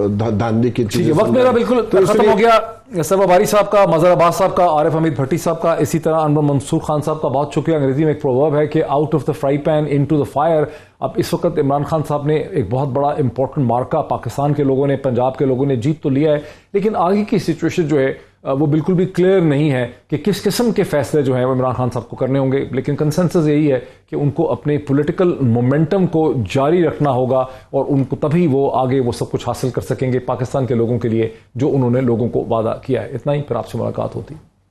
धांधली की चीज। वक्त मेरा बिल्कुल तो खत्म हो गया। सरवा बारी साहब का, मजहर अब्बास साहब का, आरिफ हमीद भट्टी साहब का, इसी तरह अनवर मंसूर खान साहब का बहुत शुक्रिया। अंग्रेजी में एक प्रोवर्ब है कि out of the fry pan into the fire. अब इस वक्त इमरान खान साहब ने एक बहुत बड़ा इंपॉर्टेंट मार्का पाकिस्तान के लोगों ने, पंजाब के लोगों ने जीत तो लिया है, लेकिन आगे की सिचुएशन जो है वो बिल्कुल भी क्लियर नहीं है कि किस किस्म के फैसले जो हैं वो इमरान खान साहब को करने होंगे। लेकिन कंसेंसस यही है कि उनको अपने पॉलिटिकल मोमेंटम को जारी रखना होगा और उनको तभी वो आगे वो सब कुछ हासिल कर सकेंगे पाकिस्तान के लोगों के लिए जो उन्होंने लोगों को वादा किया है। इतना ही, फिर आपसे मुलाकात होती।